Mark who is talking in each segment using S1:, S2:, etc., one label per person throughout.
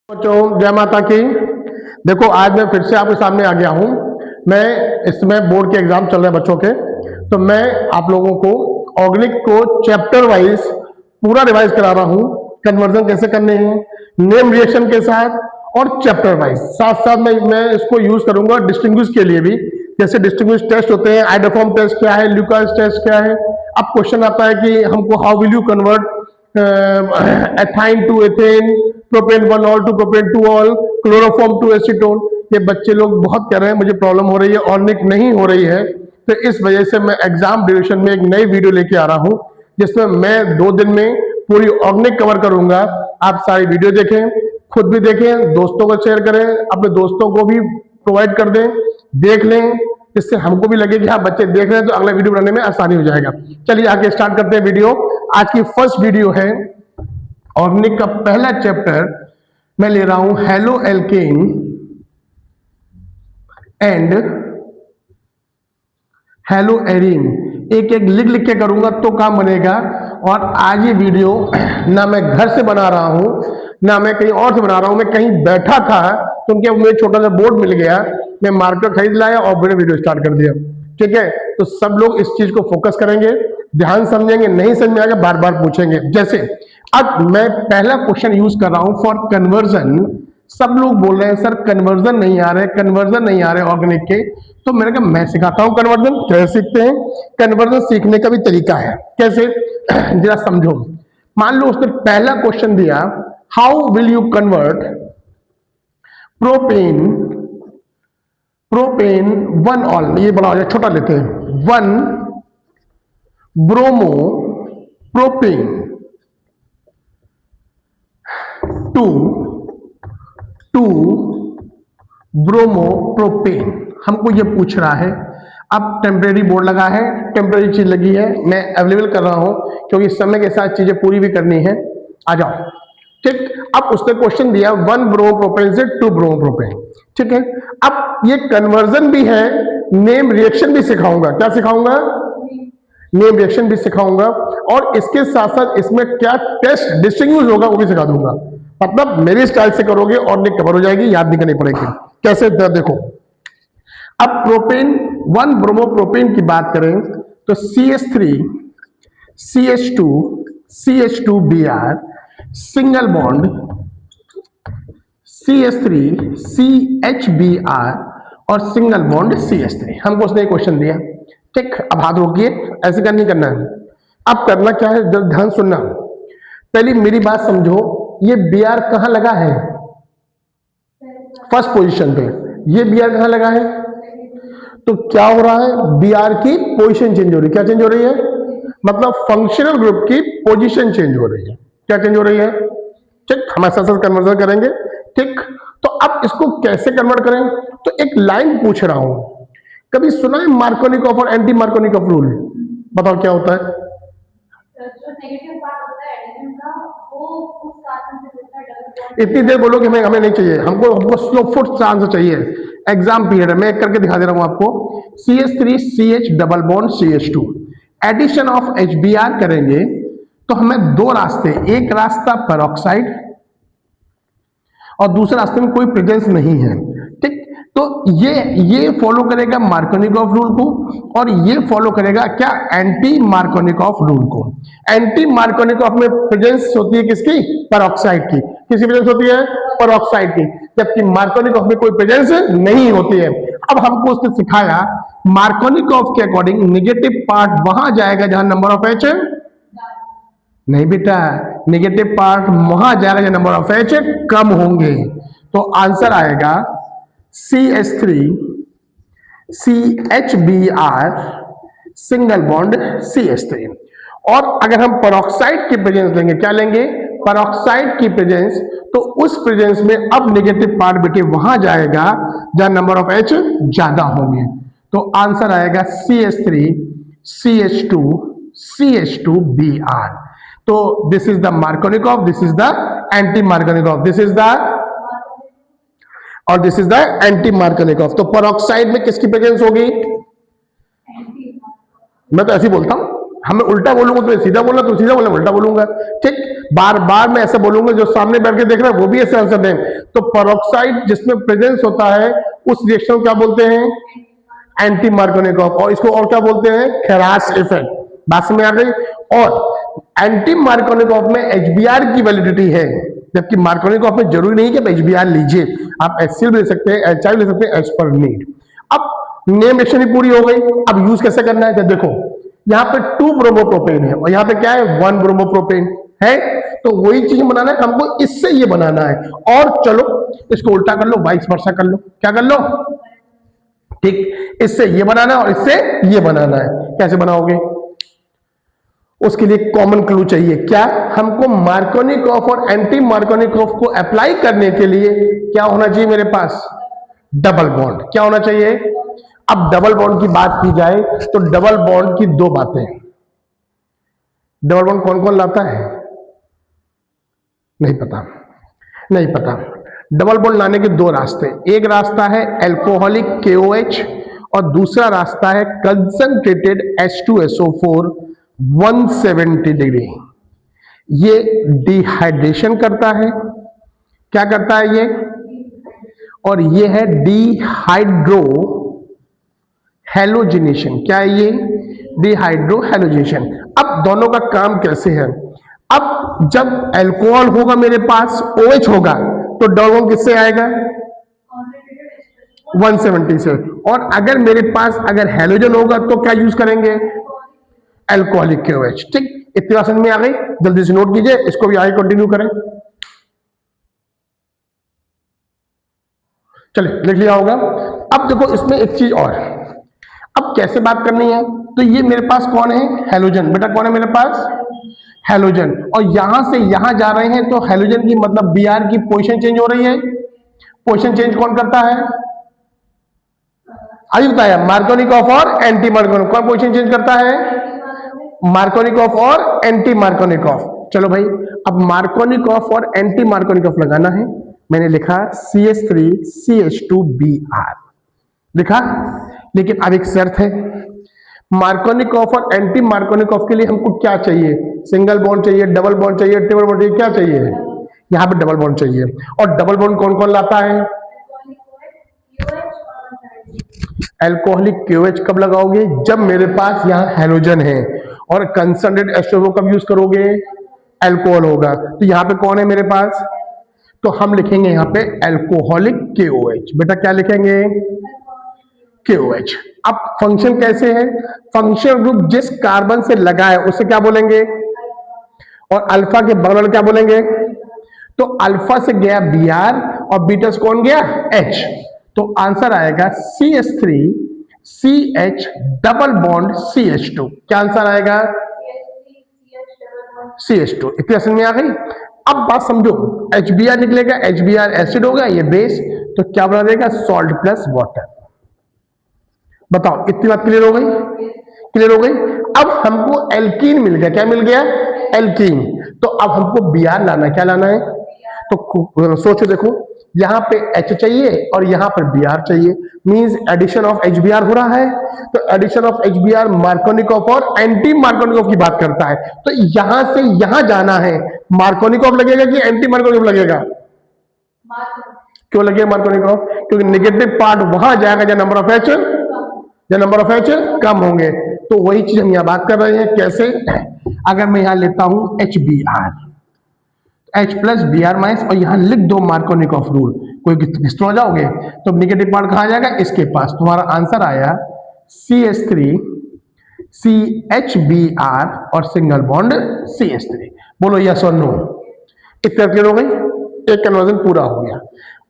S1: बच्चों जय माता की। देखो आज मैं फिर से आपके सामने आ गया हूं। मैं इसमें बोर्ड के एग्जाम चल रहे हैं बच्चों के, तो मैं आप लोगों को ऑर्गेनिक को चैप्टर वाइज पूरा रिवाइज करा रहा हूं। कन्वर्जन कैसे करने हैं, नेम रिएक्शन के साथ और चैप्टर वाइज। साथ साथ मैं इसको यूज करूंगा डिस्टिंग्विश के लिए भी। जैसे डिस्टिंग्विश टेस्ट होते हैं, आइडोफॉर्म टेस्ट क्या है, ल्यूकास टेस्ट क्या है। अब क्वेश्चन आता है कि हमको how will you convert ethyne to ethane, propane 1 ol to propane 2 ol, chloroform to acetone. ये बच्चे लोग बहुत कह रहे हैं मुझे प्रॉब्लम हो रही है, ऑर्गेनिक नहीं हो रही है। तो इस वजह से मैं एग्जाम ड्यूरेशन में एक नई वीडियो लेके आ रहा हूं, जिसमें मैं 2 दिन में पूरी ऑर्गेनिक कवर करूंगा। आप सारी वीडियो देखें, खुद भी देखें, दोस्तों को शेयर करें, अपने दोस्तों को भी प्रोवाइड कर दें, देख लें, इससे हमको भी लगे कि हाँ बच्चे देख रहे हैं तो अगला वीडियो बनाने में आसानी हो जाएगा। चलिए आगे स्टार्ट करते हैं वीडियो। आज की फर्स्ट वीडियो है ऑर्गेनिक का पहला चैप्टर। मैं ले रहा हूं halo alkane and hello arene. एक एक लिख लिख के करूंगा तो काम बनेगा। और आज ये वीडियो ना मैं घर से बना रहा हूं ना मैं कहीं और से बना रहा हूं, मैं कहीं बैठा था तो उनके मुझे छोटा सा बोर्ड मिल गया, मैं मार्कर खरीद लाया और मैंने वीडियो स्टार्ट कर दिया। ठीक है, तो सब लोग इस चीज को फोकस करेंगे, ध्यान समझेंगे, नहीं समझ में आएगा बार बार पूछेंगे। जैसे अब मैं पहला क्वेश्चन यूज कर रहा हूं फॉर कन्वर्जन। सब लोग बोल रहे हैं सर कन्वर्जन नहीं आ रहे, कन्वर्जन नहीं आ रहे ऑर्गेनिक के। तो मैंने कहा मैं सिखाता हूं कन्वर्जन। कैसे सीखते हैं? कन्वर्जन सीखने का भी तरीका है। कैसे जरा समझो। मान लो उसने पहला क्वेश्चन दिया, how will you convert propane 1 all, ये बड़ा हो जाए, छोटा लेते हैं, 1 bromo propane two bromo propane. हमको ये पूछ रहा है। अब टेम्परेरी बोर्ड लगा है, टेम्परेरी चीज लगी है, मैं अवेलेबल कर रहा हूं क्योंकि समय के साथ चीजें पूरी भी करनी है। आ जाओ। ठीक, अब उसने क्वेश्चन दिया 1 ब्रोमो प्रोपेन से 2 ब्रोमो प्रोपेन। ठीक है, अब ये कन्वर्जन भी है, नेम रिएक्शन भी सिखाऊंगा। क्या सिखाऊंगा? नेम रिएक्शन भी सिखाऊंगा और इसके साथ साथ इसमें क्या टेस्ट डिस्टिंग्विश होगा वो भी सिखा दूंगा। मतलब मेरे स्टाइल से करोगे और निक कवर हो जाएगी, याद नहीं करनी पड़ेगी। कैसे? देखो, अब प्रोपेन 1 ब्रोमो प्रोपेन की बात करें तो CH3 CH2 CH2Br single bond CH3 CHBr और सिंगल बॉन्ड CH3। हमको उसने क्वेश्चन दिया। ठीक, अब हाथ रोकिए, ऐसे का नहीं करना है। अब करना क्या है, ध्यान सुनना। पहले मेरी बात समझो, ये Br कहां लगा है? फर्स्ट पोजीशन पे। ये Br कहां लगा है? तो क्या हो रहा है? Br की पोजीशन चेंज हो रही है। क्या चेंज हो रही है? मतलब फंक्शनल ग्रुप की पोजीशन चेंज हो रही है। क्या चेंज हो रही है? ठीक, हम ऐसा कन्वर्जन करेंगे। ठीक, तो अब इसको कैसे कन्वर्ट करें? तो एक लाइन पूछ रहा हूं, कभी सुना है मार्कोनिकॉफ और एंटी मार्कोनिकॉफ रूल? बताओ क्या होता है?
S2: जो नेगेटिव पार्ट होता है एडिशन का, वो उस कार्बन से मिलता है।
S1: इतनी देर बोलोगे हमें नहीं चाहिए, हमको स्लो फुट आंसर चाहिए। एग्जाम पीरियड है, मैं एक करके दिखा दे रहा हूं आपको। CH3 CH double bond CH2 addition of HBr करेंगे तो हमें 2 रास्ते, एक रास्ता पेरोक्साइड और दूसरे रास्ते में कोई प्रेजेंस नहीं है। ठीक, तो ये फॉलो करेगा मार्कोनिकॉफ रूल को और ये फॉलो करेगा क्या? एंटी मार्कोनिकॉफ रूल को। एंटी मार्कोनिकॉफ में प्रेजेंस होती है किसकी? पेरोक्साइड की। किसकी प्रेजेंस होती है? पेरोक्साइड की। जबकि मार्कोनिकॉफ में कोई प्रेजेंस नहीं होती है। अब हमको उसने सिखाया मार्कोनिकॉफ के अकॉर्डिंग नेगेटिव पार्ट वहां जाएगा जहां नंबर ऑफ H नहीं बेटा, नेगेटिव पार्ट वहां जाएगा जहां नंबर ऑफ H कम होंगे। तो आंसर आएगा CH3 CHBr single bond CH3। और अगर हम पेरोक्साइड की प्रेजेंस लेंगे, क्या लेंगे? पेरोक्साइड की प्रेजेंस, तो उस प्रेजेंस में अब नेगेटिव पार्ट बेटे वहां जाएगा जहां नंबर ऑफ H ज्यादा होंगे। तो आंसर आएगा CH3 CH2 CH2Br। तो this is the Markovnikov, this is the anti Markovnikov, this is the और this is the anti Markovnikov. तो पेरोक्साइड में किसकी प्रेजेंस होगी? मैं तो ऐसे ही बोलता हूं, हमें उल्टा बोलूंगा तो सीधा बोलना, तो सीधा बोलना उल्टा बोलूंगा। ठीक, बार बार मैं ऐसे बोलूंगा, जो सामने बैठ के देख रहा है वो भी ऐसे आंसर दें। तो पेरोक्साइड जिसमें प्रेजेंस होता है उस रिएक्शन को क्या बोलते हैं? Anti Markovnikov. और इसको और क्या बोलते हैं? खेरास इफेक्ट। बात में आ गई। और एंटी मार्कोनिकॉफ में एचबीआर की वैलिडिटी है, जबकि मार्कोनिकॉफ में जरूरी नहीं कि आप एचबीआर लीजिए, आप एचसीएल ले सकते हैं, एचआई ले सकते हैं एज पर नीड। अब नेम रिएक्शन ही पूरी हो गई। अब यूज कैसे करना है? तो देखो यहाँ पे 2 ब्रोमोप्रोपेन है और यहाँ पे क्या है? 1 ब्रोमोप्रोपेन है। तो वही चीज बनाना है हमको, इससे ये बनाना है। और चलो इसको उल्टा कर लो, वाइस वर्सा कर लो। क्या कर लो? ठीक, इससे ये बनाना है और इससे ये बनाना है। कैसे बनाओगे? उसके लिए कॉमन क्लू चाहिए। क्या? हमको मार्कोनिकॉफ और एंटी मार्कोनिकॉफ को अप्लाई करने के लिए क्या होना चाहिए मेरे पास? Double bond. क्या होना चाहिए? अब डबल बॉन्ड की बात की जाए तो डबल बॉन्ड की 2 बातें। डबल बॉन्ड कौन कौन लाता है? नहीं पता, नहीं पता। डबल बॉन्ड लाने के 2 रास्ते। एक रास्ता है एल्कोहलिक KOH और दूसरा रास्ता है कंसंट्रेटेड H2SO4 170 डिग्री। ये डिहाइड्रेशन करता है। क्या करता है ये? और ये है डिहाइड्रो हेलोजिनेशन। क्या है ये? Dehydro halogenation. अब दोनों का काम कैसे है? अब जब अल्कोहल होगा मेरे पास, OH होगा, तो डबल बॉन्ड किससे आएगा? 170 से। और अगर मेरे पास अगर हेलोजन होगा तो क्या यूज करेंगे? Alcoholic KOH। ठीक, इतनी बात समझ में आ गई? जल्दी से नोट कीजिए, इसको भी आगे कंटिन्यू करें। चलिए, लिख लिया होगा। अब देखो इसमें एक चीज और, अब कैसे बात करनी है? तो ये मेरे पास कौन है? हेलोजन। बेटा कौन है मेरे पास? हेलोजन। और यहां से यहां जा रहे हैं तो हेलोजन की मतलब Br की पोजीशन चेंज हो रही है। पोजीशन चेंज कौन करता है? अभी बताया, मार्कोनिकॉफ और एंटी मार्कोनिकॉफ। कौन पोजीशन चेंज करता है? मार्कोनिकॉफ और एंटी मार्कोनिकॉफ। चलो भाई, अब मार्कोनिकॉफ और एंटी मार्कोनिकॉफ लगाना है। मैंने लिखा CH3CH2Br लिखा, लेकिन अब एक शर्त है। मार्कोनिकॉफ और एंटी मार्कोनिकॉफ के लिए हमको क्या चाहिए? सिंगल बॉन्ड चाहिए, डबल बॉन्ड चाहिए, ट्रिपल बॉन्ड चाहिए? क्या चाहिए? यहाँ पे डबल बॉन्ड चाहिए। और डबल बॉन्ड कौन कौन लाता है? अल्कोहलिक KOH कब लगाओगे? जब मेरे पास यहाँ हेलोजन है। और कंसंट्रेटेड H2SO कब यूज करोगे? अल्कोहल होगा। तो यहाँ पे कौन है मेरे पास? तो हम लिखेंगे यहाँ पे अल्कोहलिक KOH। बेटा क्या लिखेंगे? KOH। अब फंक्शन कैसे है? फंक्शन ग्रुप जिस कार्बन से लगा है उसे क्या बोलेंगे? और अल्फा के बगल वाले क्या बोलेंगे? तो अल्फा से गया Br और बीटा से कौन गया? H। तो आंसर आएगा CH3 CH double bond CH2। क्या आंसर आएगा? CH2। इतनी समझ में आ गई? अब बात समझो, HBr निकलेगा, HBr एसिड होगा, ये बेस, तो क्या बना देगा? Salt plus water. बताओ, इतनी बात क्लियर हो गई? क्लियर हो गई? अब हमको एल्कीन मिल गया। क्या मिल गया? एल्कीन। तो अब हमको Br लाना, क्या लाना है? तो सोचो, देखो यहां पे H चाहिए और यहां पर Br चाहिए, मींस एडिशन ऑफ HBr हो रहा है। तो एडिशन ऑफ HBr मार्कोनिकॉफ और एंटी मार्कोनिकॉफ की बात करता है। तो यहां से यहां जाना है, मार्कोनिकॉफ लगेगा कि एंटी मार्कोनिकॉफ लगेगा? क्यों लगेगा मार्कोनिकॉफ? क्योंकि नेगेटिव पार्ट वहां जाएगा जहां नंबर ऑफ H कम होंगे। तो वही चीज हम यहां बात कर रहे हैं। कैसे? अगर मैं यहां लेता हूं HBr, H plus Br minus, और यहां लिख दो मार्कोनिकॉफ रूल, कोई किस तरह जाओगे? तो नेगेटिव पार्ट कहां जाएगा? इसके पास। तुम्हारा आंसर आया CH3 CHBr और सिंगल बॉन्ड CH3। बोलो यस और नो। इतना क्लियर हो गई? एक कन्वर्जन पूरा हो गया।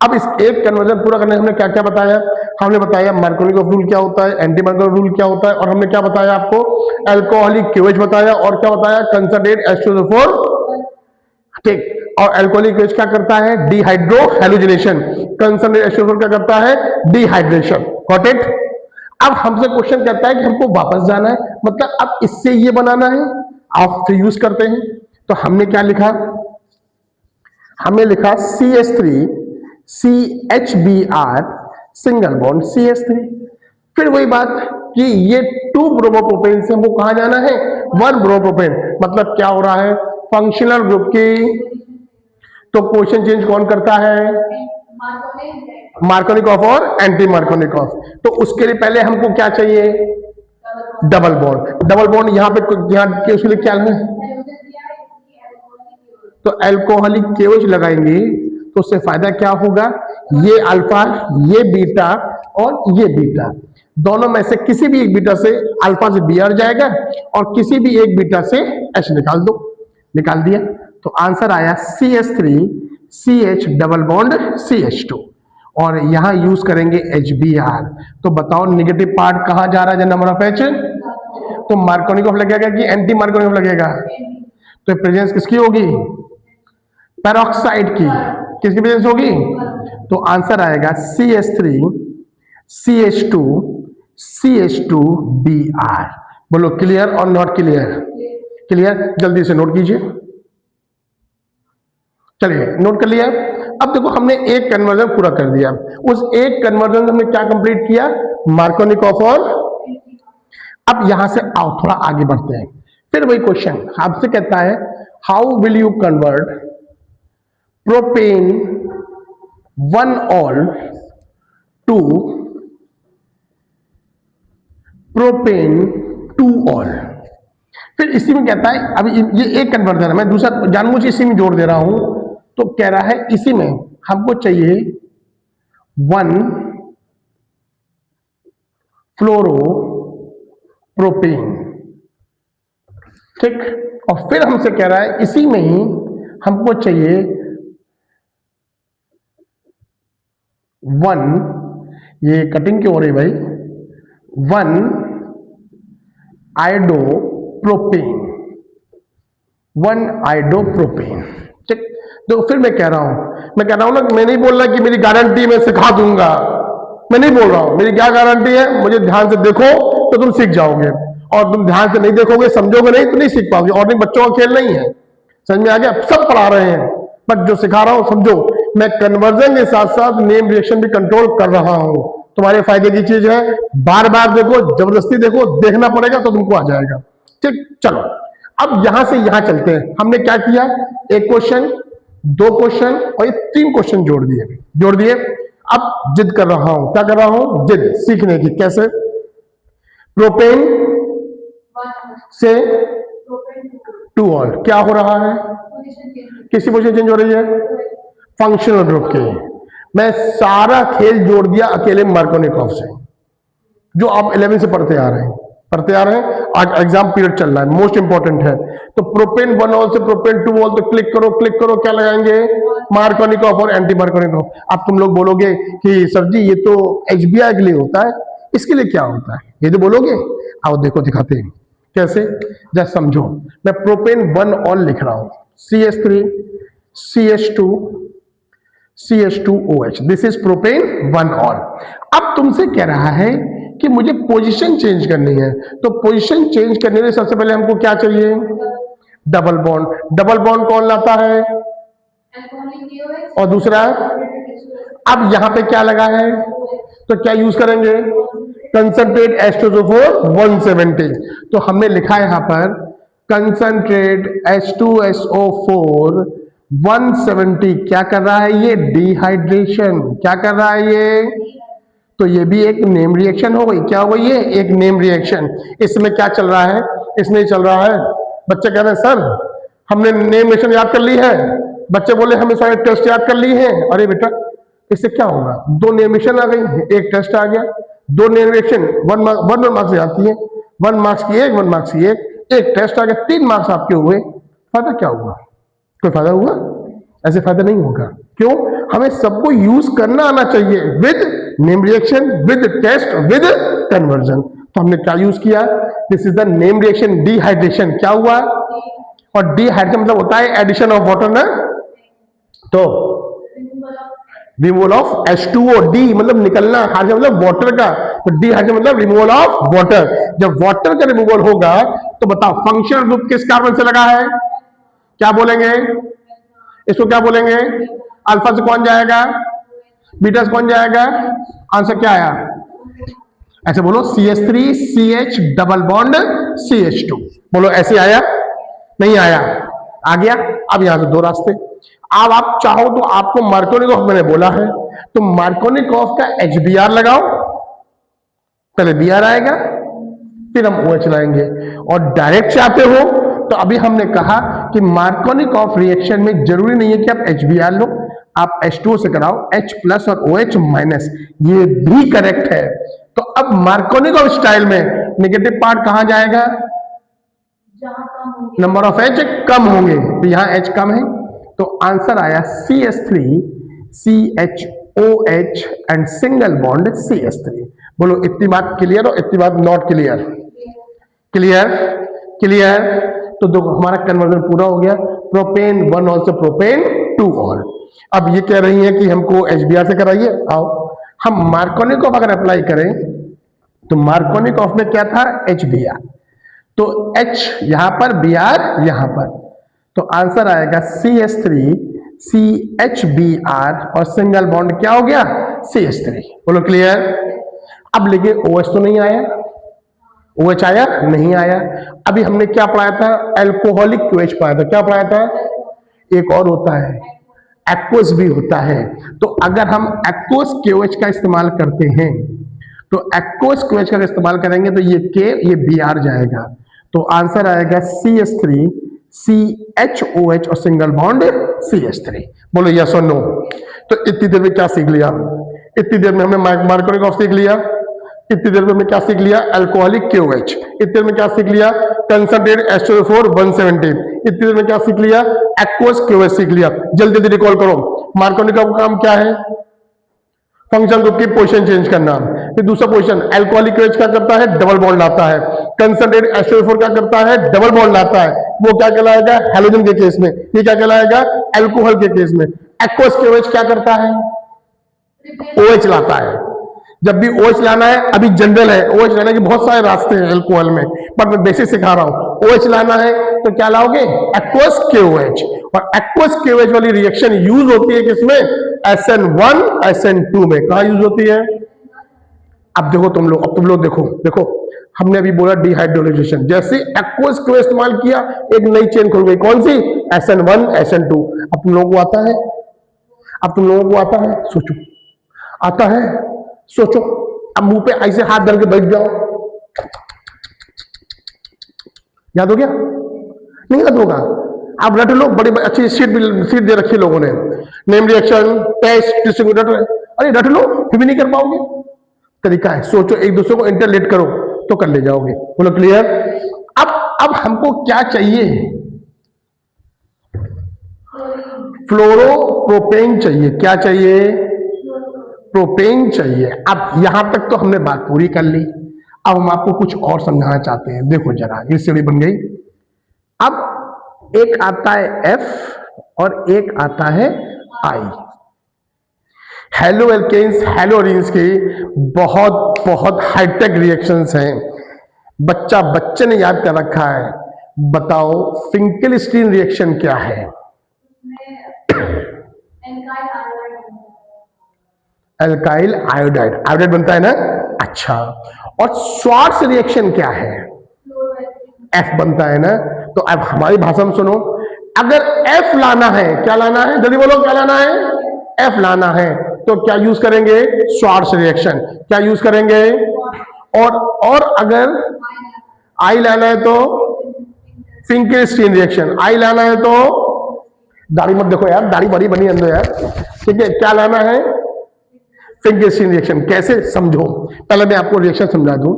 S1: अब इस एक कन्वर्जन पूरा करने हमने क्या क्या बताया? हमने बताया मार्कोनिकॉफ रूल क्या होता है, एंटी मार्कोनिकॉफ रूल क्या होता है, और हमने क्या बताया आपको? अल्कोहलिक KOH बताया, और क्या बताया? Concentrated H2SO4। ठीक, और अल्कोहलिक KOH क्या करता है? Dehydro halogenation. कंसंट्रेटेड H2SO4 क्या करता है? डिहाइड्रेशन। Got it? अब हमसे क्वेश्चन कहता है कि हमको वापस जाना है, मतलब अब इससे ये बनाना है, आप फिर यूज करते हैं। तो हमने क्या लिखा? हमने लिखा CH3 CHBr single bond CH3। फिर वही बात, कि ये 2 ब्रोमोप्रोपेन से हमको कहां जाना है, 1 ब्रोमोप्रोपेन। मतलब क्या हो रहा है, फंक्शनल ग्रुप की तो पोजीशन चेंज कौन करता है, मार्कोनिकॉफ और एंटी मार्कोनिकॉफ। तो उसके लिए पहले हमको क्या चाहिए, डबल बॉन्ड। डबल बॉन्ड यहाँ पे यहाँ के उसके लिए क्या है, तो अल्कोहलिक केओएच लगाएंगे तो उससे फायदा क्या होगा, ये अल्फा, ये बीटा और ये बीटा, दोनों में से किसी भी एक बीटा से अल्फा से बी जाएगा और किसी भी एक बीटा से एच निकाल दो। निकाल दिया तो आंसर आया CH3 CH double bond CH2 और यहां यूज करेंगे HBr। तो बताओ नेगेटिव पार्ट कहां जा रहा है, नंबर ऑफ एच, तो मार्कोनिकॉफ लगेगा कि एंटी मार्कोनिकॉफ लगेगा, तो प्रेजेंस किसकी होगी, पेरोक्साइड की, किसकी प्रेजेंस होगी, तो आंसर आएगा CH3 CH2 CH2Br। बोलो क्लियर और नॉट क्लियर, क्लियर, जल्दी से नोट कीजिए। चलिए नोट कर लिया। अब देखो हमने एक कन्वर्जन पूरा कर दिया, उस एक कन्वर्जन हमने क्या कंप्लीट किया, मार्कोनिकॉफ और, अब यहां से आओ थोड़ा आगे बढ़ते हैं। फिर वही क्वेश्चन आपसे कहता है, how will you convert propan 1-ऑल टू प्रोपेन 2-ऑल। फिर इसी में कहता है, अभी ये एक कन्वर्जन है, मैं दूसरा जानबूझ इसी में जोड़ दे रहा हूं। तो कह रहा है इसी में हमको चाहिए 1 फ्लोरो प्रोपेन, ठीक, और फिर हमसे कह रहा है इसी में ही हमको चाहिए 1, ये कटिंग क्यों हो रही भाई, 1 आइडोप्रोपेन, 1 आइडोप्रोपेन, ठीक। तो फिर मैं कह रहा हूं ना, मैं नहीं बोल रहा कि मेरी गारंटी मैं सिखा दूंगा, मैं नहीं बोल रहा हूं, मेरी क्या गारंटी है, मुझे ध्यान से देखो तो तुम सीख जाओगे, और तुम ध्यान से नहीं देखोगे, समझोगे नहीं तो नहीं सीख पाओगे। और नहीं, बच्चों का खेल नहीं है, समझ में आ गया, सब पढ़ा रहे हैं, बट जो सिखा रहा हूं समझो, मैं कन्वर्जन के साथ साथ नेम रिएक्शन भी कंट्रोल कर रहा हूं, तुम्हारे फायदे की चीज है। बार बार देखो, जबरदस्ती देखो, देखना पड़ेगा तो तुमको आ जाएगा, ठीक। चलो अब यहां से यहां चलते हैं। हमने क्या किया, एक क्वेश्चन, 2 क्वेश्चन और ये 3 क्वेश्चन जोड़ दिए। अब जिद कर रहा हूं, क्या कर रहा हूं, जिद सीखने की। कैसे, प्रोपेन से 2-ऑल क्या हो रहा है, किसी पोजीशन चेंज हो रही है, फंक्शनल ग्रुप के। मैं सारा खेल जोड़ दिया अकेले मार्कोनिकॉफ से, जो आप 11 से पढ़ते आ रहे हैं, आज एग्जाम पीरियड चल रहा है, मोस्ट इंपॉर्टेंट है। तो प्रोपेन 1-ऑल से प्रोपेन 2-ऑल, तो क्लिक करो, क्या लगाएंगे, मार्कोनिकॉफ और एंटी मार्कोनिकॉफ। अब तुम लोग बोलोगे कि सर जी ये तो HBr के लिए होता है, इसके लिए क्या होता है, ये तो बोलोगे। आओ देखो दिखाते हैं कैसे, जस्ट समझो। मैं प्रोपेन 1-ऑल लिख रहा हूं, CH3 CH2 CH2OH, this is propane 1-ऑल। अब तुमसे कह रहा है कि मुझे पोजीशन चेंज करनी है, तो पोजीशन चेंज करने में सबसे पहले हमको क्या चाहिए, डबल बॉन्ड। डबल बॉन्ड कौन लाता है, और दूसरा, अब यहां पे क्या लगा है, तो क्या यूज करेंगे, कंसंट्रेट H2SO4 170। तो हमने लिखा है यहां पर कंसंट्रेट H2SO4 170 क्या कर रहा है, ये डिहाइड्रेशन, क्या कर रहा है ये, तो ये भी एक नेम रिएक्शन हो गई। क्या हो गई, ये एक नेम रिएक्शन। इसमें क्या चल रहा है, इसमें चल रहा है, बच्चे कह रहे हैं सर हमने नेम रिएक्शन याद कर ली है, बच्चे बोले हमें सारे टेस्ट याद कर लिए हैं। अरे बेटा इससे क्या होगा, 2 नेम रिएक्शन आ गई, एक टेस्ट आ गया, 2 नेम रिएक्शन 1 मार्क्स से आती है, 1 मार्क्स की एक, 1 मार्क्स की एक टेस्ट आ गया, 3 मार्क्स आपके हुए। फायदा क्या हुआ, कोई फायदा हुआ, ऐसे फायदा नहीं होगा। क्यों, हमें सबको यूज करना आना चाहिए, with name reaction, with test, with conversion. तो हमने क्या यूज किया, this is the name reaction dehydration. क्या हुआ, और डिहाइड्रेशन मतलब होता है एडिशन ऑफ वाटर ना, तो रिमूवल ऑफ H2O, डी मतलब निकलना, हाइड्रोजन मतलब वाटर का, तो डिहाइड्रेशन मतलब रिमूवल ऑफ वाटर। जब वाटर का रिमूवल होगा तो बताओ फंक्शनल ग्रुप किस कार्बन से लगा है, क्या बोलेंगे, इसको क्या बोलेंगे, अल्फा से कौन जाएगा, बीटा से कौन जाएगा, आंसर क्या आया, ऐसे बोलो CH3 CH double bond CH2, बोलो ऐसे आया नहीं आया, आ गया। अब यहां से दो रास्ते, अब आप चाहो तो आपको मार्कोनिकॉफ मैंने बोला है तो मार्कोनिकॉफ का HBr लगाओ, पहले Br आएगा फिर हम OH लाएंगे। और डायरेक्ट चाहते हो तो अभी हमने कहा कि मार्कोनिकॉफ रिएक्शन में जरूरी नहीं है कि आप HBr लो, आप H2O से कराओ, H प्लस और OH माइनस, ये भी करेक्ट है। तो अब मार्कोनिकॉफ स्टाइल में नेगेटिव पार्ट कहां जाएगा,
S2: जहां कम होंगे,
S1: नंबर ऑफ H कम होंगे, तो यहां H कम है तो आंसर आया CH3 CHOH and single bond CH3। बोलो इतनी बात क्लियर और इतनी बात नॉट क्लियर, क्लियर क्लियर। तो देखो हमारा कन्वर्जन पूरा हो गया, प्रोपेन 1 ऑल से प्रोपेन 2 ऑल। अब ये कह रही है कि हमको HBr से कराइए, आओ हम मार्कोनिकॉफ अगर अप्लाई करें तो मार्कोनिकॉफ में क्या था HBr, तो H यहां पर Br यहां पर, तो आंसर आएगा CH3 CHBr और सिंगल बॉन्ड क्या हो गया CH3। बोलो क्लियर। अब लेकिन OH तो नहीं आया, OH आया नहीं आया। अभी हमने क्या पढ़ाया था, अल्कोहलिक QH पढ़ाया था, क्या पढ़ाया था, एक और होता है एक्वस भी होता है। तो अगर हम एक्वस QH का इस्तेमाल करते हैं तो एक्वस QH का इस्तेमाल करेंगे तो ये K ये Br जाएगा, तो आंसर आएगा CH3 CHOH और सिंगल बॉन्ड CH3। बोलो यस और नो। तो इतनी देर में क्या सीख लिया, इतनी देर में हमने मार्कोनिकॉफ सीख लिया, इतनी देर में हमने क्या सीख लिया, अल्कोहलिक QH, इतनी देर में क्या सीख लिया, कंसंट्रेटेड H2O4 170, इतनी देर में क्या सीख लिया, एक्वस QH सीख लिया। जल्दी जल्दी रिकॉल करो, मार्कोनिकॉफ का काम क्या है, फंक्शन ग्रुप की पोजीशन चेंज करना। फिर दूसरा पोजीशन अल्कोहलिक QH क्या करता है, डबल बॉन्ड लाता है। कंसंट्रेटेड H2O4 क्या करता है, डबल बॉन्ड लाता है, वो क्या कहलाएगा हैलोजन के केस में, ये क्या कहलाएगा अल्कोहल के केस में। एक्वस QH क्या करता है, OH लाता है। जब भी OH लाना है, अभी जनरल है, OH लाने के बहुत सारे रास्ते हैं अल्कोहल में, पर मैं बेसिक सिखा रहा हूं। OH लाना है तो क्या लाओगे, एक्वस KOH, और एक्वस KOH वाली रिएक्शन यूज होती है किसमें, SN1 SN2 में। कहा यूज होती है, अब देखो तुम लोग, अब तुम लोग देखो देखो, हमने अभी बोला डिहाइड्रोलाइजेशन, जैसे एक्वस QH इस्तेमाल किया एक नई चेन खुल गई, कौन सी, SN1 SN2। अब तुम लोगों को आता है, अब तुम लोगों को आता है, सोचो आता है, सोचो। अब मुंह पे ऐसे हाथ डाल के बैठ जाओ, याद हो गया, नहीं याद होगा, आप रट लो, बड़ी अच्छी सीट दे रखी लोगों ने, नेम रिएक्शन टेस्ट डिस्ट्रीब्यूटर, अरे रट लो फिर भी नहीं कर पाओगे। तरीका है, सोचो, एक दूसरे को इंटरलेट करो तो कर ले जाओगे। बोलो क्लियर। अब हमको क्या चाहिए, फ्लोरोप्रोपेन चाहिए, क्या चाहिए, प्रोपेन चाहिए। अब यहां तक तो हमने बात पूरी कर ली, अब हम आपको कुछ और समझाना चाहते हैं। देखो जरा, ये सीढ़ी बन गई, अब एक आता है F और एक आता है I। Halo alkanes halo arenes की बहुत बहुत हाईटेक रिएक्शंस हैं, बच्चे ने याद कर रखा है। बताओ फिंकेलस्टीन रिएक्शन क्या है, अल्काइल आयोडाइड, आयोडाइड बनता है ना, अच्छा। और श्वार्ट्ज रिएक्शन क्या है, F बनता है ना। तो अब हमारी भाषा में सुनो, अगर F लाना है, क्या लाना है, जल्दी बोलो क्या लाना है, F लाना है, तो क्या यूज करेंगे, श्वार्ट्ज रिएक्शन, क्या यूज करेंगे। और अगर I लाना है तो फिंकेलस्टीन रिएक्शन, I लाना है तो, दाढ़ी मत देखो यार, दाढ़ी बड़ी बनी अंदर यार, ठीक है, क्या लाना है, फिंकेलस्टीन रिएक्शन। कैसे समझो, पहले मैं आपको रिएक्शन समझा दूं।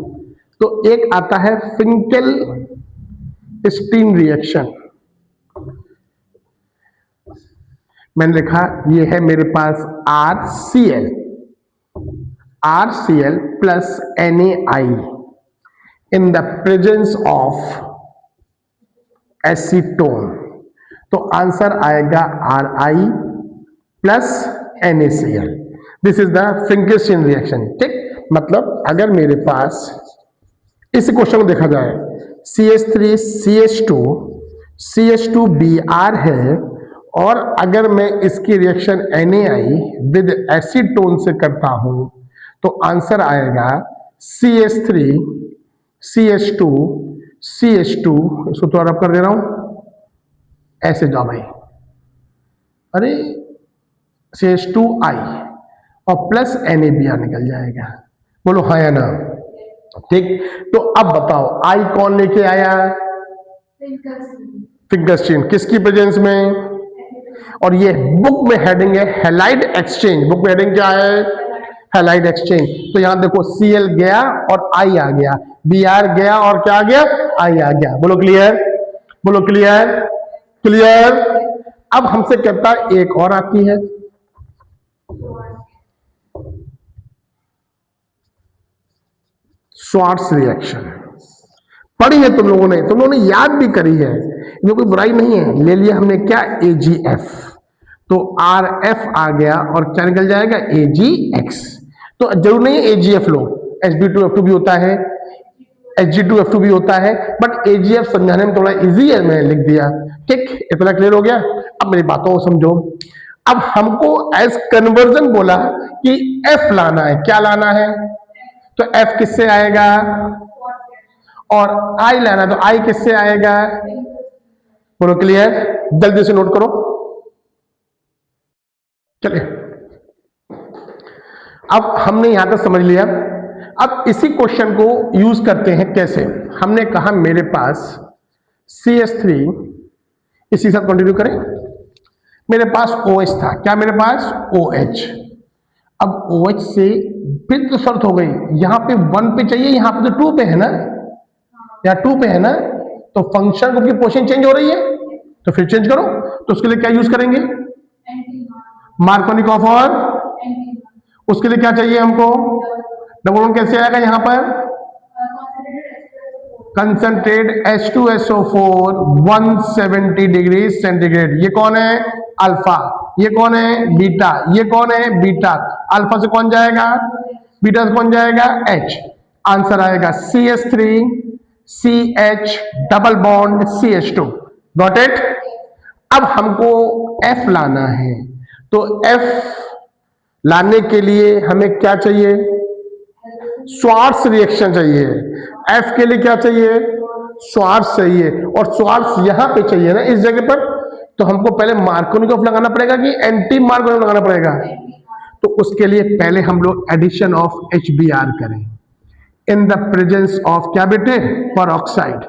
S1: तो एक आता है फिंकेलस्टीन रिएक्शन, मैंने लिखा, ये है मेरे पास RCl plus NaI in the presence of acetone, तो आंसर आएगा Ri plus NaCl। This is the Finkelstein reaction, ठीक। मतलब अगर मेरे पास इस क्वेश्चन को देखा जाए, CH3 CH2 CH2Br है, और अगर मैं इसकी रिएक्शन NaI विद एसीटोन से करता हूं तो आंसर आएगा CH3 CH2 CH2, इसको तो रब कर दे रहा हूं, ऐसे जाओ भाई, अरे CH2I और प्लस NaBr निकल जाएगा। बोलो हाँ या ना? ठीक, तो अब बताओ आई कौन लेके आया? फिंगर्स चेन, किसकी प्रेजेंस में? और ये बुक में हेडिंग है हैलाइड एक्सचेंज। बुक में हेडिंग क्या है? Halide exchange. तो यहां देखो Cl गया और I आ गया, Br गया और क्या आ गया? I आ गया। बोलो क्लियर, बोलो क्लियर, क्लियर। अब हमसे कहता है एक और आती है, श्वार्ट्ज रिएक्शन। पढ़ी है तुम लोगों ने याद भी करी है, ये कोई बुराई नहीं है। ले लिया हमने क्या? AgF, तो RF आ गया और क्या निकल जाएगा? AgX। तो जरूर नहीं है AgF लो, Hb2F2 भी होता है, Hg2F2 भी होता है, बट AgF समझाने में थोड़ा इजी है, मैंने लिख दिया। ठीक, इतना क्लियर हो गया। अब मेरी बातों को समझो। अब हमको एज कन्वर्जन बोला कि F लाना है। क्या लाना है? तो F किससे आएगा? और I लाना है, तो I किससे आएगा? बोलो क्लियर, जल्दी से नोट करो। चलिए, अब हमने यहां तक समझ लिया। अब इसी क्वेश्चन को यूज करते हैं। कैसे? हमने कहा मेरे पास CH3, इसी साथ कंटिन्यू करें। मेरे पास OH था। क्या मेरे पास? OH। अब OH से फिर तो शर्त हो गई, यहां पे 1 पे चाहिए, यहां पे तो 2 पे है ना, या 2 पे है ना, तो फंक्शन ग्रुप की पोजीशन चेंज हो रही है, तो फिर चेंज करो। तो उसके लिए क्या यूज करेंगे? मार्कोनिकॉफ। और उसके लिए क्या चाहिए हमको? डबल बॉन्ड कैसे आएगा यहां पर? Concentrate H2SO4 170 degree centigrade. ये कौन है? अल्फा। ये कौन है? बीटा। ये कौन है? बीटा। अल्फा से कौन जाएगा? बीटा से कौन जाएगा? H। आंसर आएगा CH3 CH double bond CH2। Got it? अब हमको F लाना है, तो F लाने के लिए हमें क्या चाहिए? श्वार्ट्ज रिएक्शन चाहिए। F के लिए क्या चाहिए? श्वार्ट्ज चाहिए, और श्वार्ट्ज यहां पे चाहिए ना, इस जगह पर। तो हमको पहले मार्कोनिकॉफ लगाना पड़ेगा कि एंटी मार्कोनिकॉफ लगाना पड़ेगा? तो उसके लिए पहले हम लोग एडिशन ऑफ HBr करें इन द प्रेजेंस ऑफ क्या बेटे? पेरोक्साइड।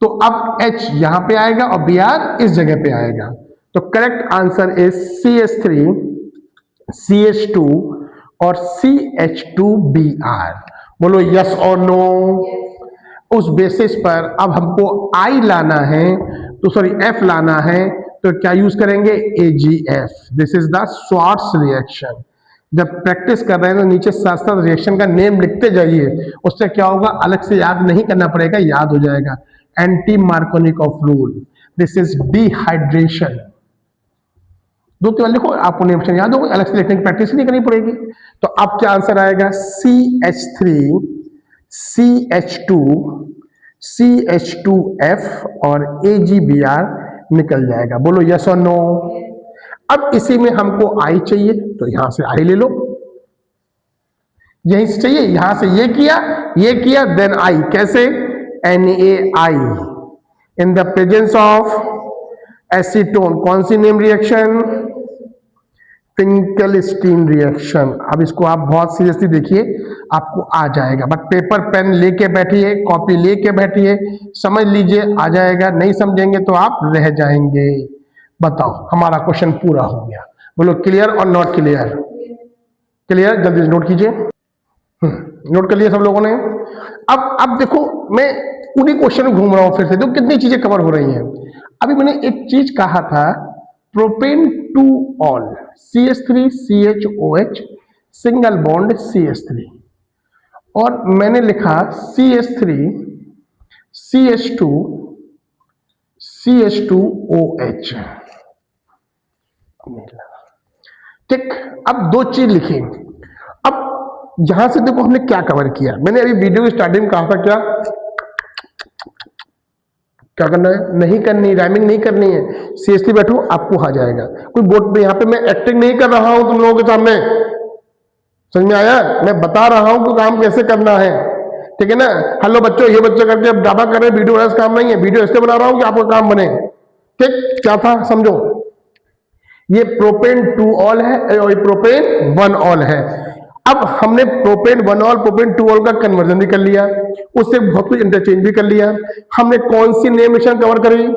S1: तो अब H यहां पे आएगा और Br इस जगह पे आएगा। तो correct answer is CH3 CH2 और CH2Br। बोलो यस और नो। उस बेसिस पर अब हमको I लाना है, तो सॉरी F लाना है, तो क्या यूज करेंगे? AgF। This is the Swarts reaction. जब प्रैक्टिस कर रहे हैं तो नीचे साथ साथ रिएक्शन का नेम लिखते जाइए, उससे क्या होगा? अलग से याद नहीं करना पड़ेगा, याद हो जाएगा। Anti Markovnikov rule, this is dehydration. दो केवल लिखो, आपको नेम याद होगा, अलग से लिखने की प्रैक्टिस नहीं करनी पड़ेगी। तो अब क्या आंसर आएगा? CH3 CH2 CH2F और AgBr निकल जाएगा। बोलो यस और नो। अब इसी में हमको I चाहिए, तो यहां से I ले लो। यहीं से चाहिए, यहां से ये किया देन I। कैसे? NaI in the presence of acetone. कौन सी नेम रिएक्शन? Finkelstein reaction. अब इसको आप बहुत सीरियसली देखिए, आपको आ जाएगा। बट पेपर पेन लेके बैठिए, कॉपी लेके बैठिए, समझ लीजिए, आ जाएगा। नहीं समझेंगे तो आप रह जाएंगे। बताओ, हमारा क्वेश्चन पूरा हो गया। बोलो क्लियर और नॉट क्लियर? क्लियर, जल्दी से नोट कीजिए। नोट कर लिया सब लोगों ने? अब देखो, मैं उन्हीं क्वेश्चन में घूम रहा हूं फिर से। देखो कितनी चीजें कवर हो रही हैं। अभी मैंने एक चीज कहा था, propane two all CH3 CHOH single bond CH3, और मैंने लिखा CH3 CH2 CH2OH। ठीक, अब दो चीज लिखी। अब यहां से देखो हमने क्या कवर किया। मैंने अभी वीडियो की स्टार्टिंग में कहा था क्या करना है? नहीं करनी, राइमिंग नहीं करनी है। सीरियसली बैठो, आपको आ जाएगा। कोई बोर्ड पे, यहाँ पे मैं एक्टिंग नहीं कर रहा हूं तुम लोगों के सामने, समझ में आया? मैं बता रहा हूं कि काम कैसे करना है, ठीक है ना। हेलो बच्चों, ये बच्चे करके अब ड्रामा कर रहे हैं, वीडियो वाला काम नहीं है, वीडियो इसलिए बना रहा हूं कि आपका काम बने, ठीक। क्या था समझो, ये प्रोपेन 2 ऑल है और ये प्रोपेन 1 ऑल है। अब हमने प्रोपेन 1 ऑल प्रोपेन 2 ऑल का कन्वर्जन भी कर लिया, उससे बहुत कुछ इंटरचेंज भी कर लिया। हमने कौन सी नेम रिएक्शन कवर करी?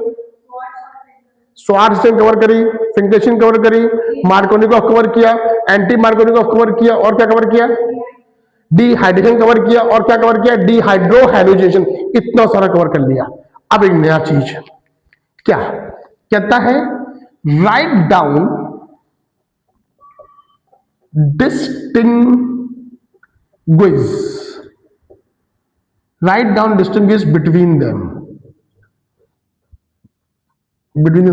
S1: स्वार्ट्ज कवर करी, फिंकेशन कवर करी, मार्कोनिकॉफ कवर किया, एंटी मार्कोनिकॉफ कवर किया, और क्या कवर किया? डिहाइड्रेशन कवर किया, और क्या कवर किया? डिहाइड्रोहाइड्रोजेशन। इतना सारा कवर कर लिया। अब एक नया चीज क्या कहता है, write down distinguish between them.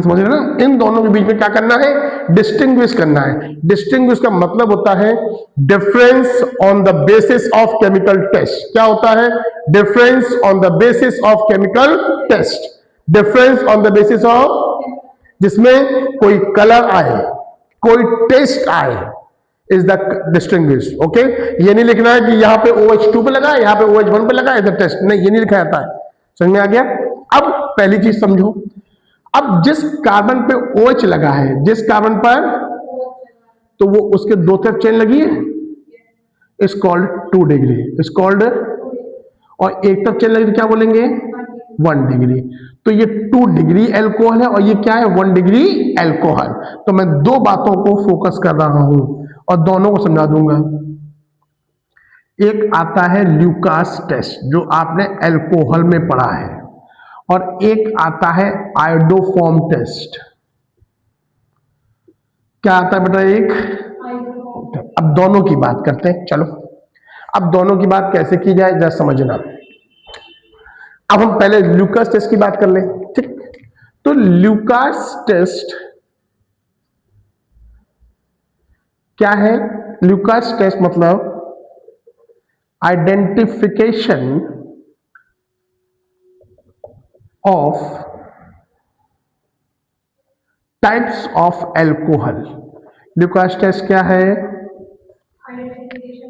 S1: समझ रहे ना? इन दोनों के बीच में क्या करना है? डिस्टिंग्विश करना है। डिस्टिंग्विश का मतलब होता है difference on the basis of chemical test. क्या होता है? Difference on the basis of chemical test. Difference on the basis of, जिसमें कोई कलर आए, कोई टेस्ट आए, इज द डिस्टिंग्विश। ओके, ये नहीं लिखना है कि यहाँ पे OH2 पे लगा है, यहाँ पे OH1 पे लगा है, इज द टेस्ट। नहीं, ये नहीं लिखा जाता है। समझ में आ गया? अब पहली चीज समझो, अब जिस कार्बन पे OH लगा है, जिस कार्बन पर, तो वो उसके दो तरफ चेन लगी है, इस कॉल्ड 2 डिग्री, इस कॉल्ड, और एक तरफ चेन लगी तो क्या बोलेंगे? 1 डिग्री। तो ये 2 डिग्री एल्कोहल है और ये क्या है? 1 डिग्री एल्कोहल। तो मैं दो बातों को फोकस कर रहा हूं और दोनों को समझा दूंगा। एक आता है ल्यूकास टेस्ट, जो आपने एल्कोहल में पढ़ा है, और एक आता है आयोडोफॉर्म टेस्ट। क्या आता है बेटा? एक। अब दोनों की बात करते हैं, चलो। अब दोनों की बात कैसे की जाए जरा समझना। अब हम पहले ल्यूकास टेस्ट की बात कर लें, ठीक। तो ल्यूकास टेस्ट क्या है? ल्यूकास टेस्ट मतलब identification of types of alcohol. Lucas test क्या है?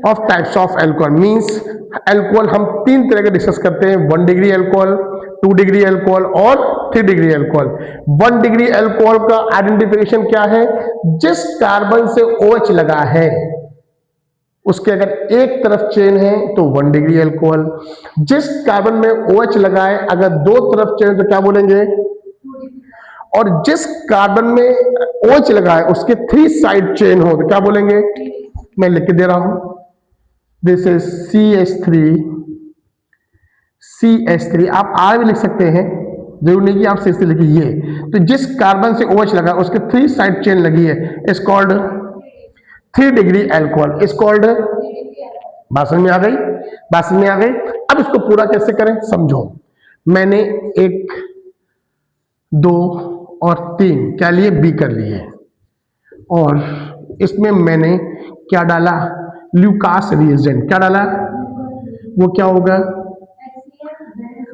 S1: Of types of alcohol. Means alcohol हम 3 तरह के डिस्कस करते हैं, 1 डिग्री एल्कोहल, 2 डिग्री एल्कोहल और 3 डिग्री एल्कोहल। 1 डिग्री एल्कोहल का आइडेंटिफिकेशन क्या है? जिस कार्बन से OH लगा है उसके अगर एक तरफ चेन है तो 1 डिग्री एल्कोहल। जिस कार्बन में OH लगा है अगर दो तरफ चेन तो क्या बोलेंगे? और जिस कार्बन में OH लगा है उसके 3 साइड चेन हो तो क्या बोलेंगे? मैं लिख के दे रहा हूं, दिस इज CH3। आप R भी लिख सकते हैं, जरूर नहीं कि आप CH3 लिखिए। तो जिस कार्बन से OH लगा उसके 3 साइड चेन लगी है, is called 3 degree alcohol, is called. बात समझ में आ गई? बात समझ में आ गई? अब इसको पूरा कैसे करें समझो। मैंने 1, 2 और 3 क्या लिए? B कर लिए, और इसमें मैंने क्या डाला? Lucas reagent. क्या डाला? वो क्या होगा?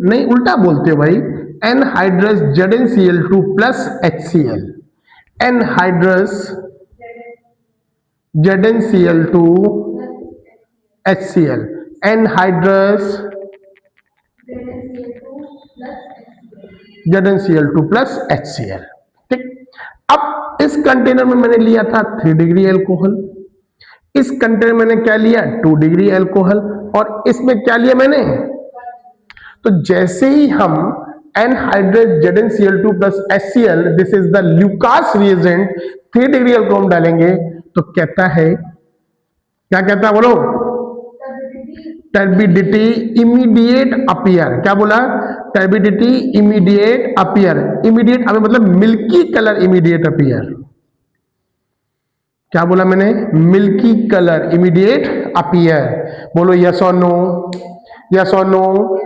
S1: नहीं, उल्टा बोलते हो भाई। Anhydrous ZnCl2 plus HCl। Anhydrous ZnCl2 HCl। Anhydrous ZnCl2 plus HCl, ठीक। अब इस कंटेनर में मैंने लिया था 3 डिग्री एल्कोहल, इस कंटेनर में मैंने क्या लिया? 2 डिग्री एल्कोहल, और इसमें क्या लिया मैंने? तो जैसे ही हम anhydrous ZnCl2 plus HCl, this is the Lucas reagent, 3 degree alcohol डालेंगे तो कहता है, क्या कहता है बोलो? Turbidity immediate appear. क्या बोला? Turbidity immediate appear. Immediate appear मतलब मिल्की कलर इमीडिएट अपीयर। क्या बोला मैंने? Milky colour immediate appear. बोलो यस और नो, यस और नो।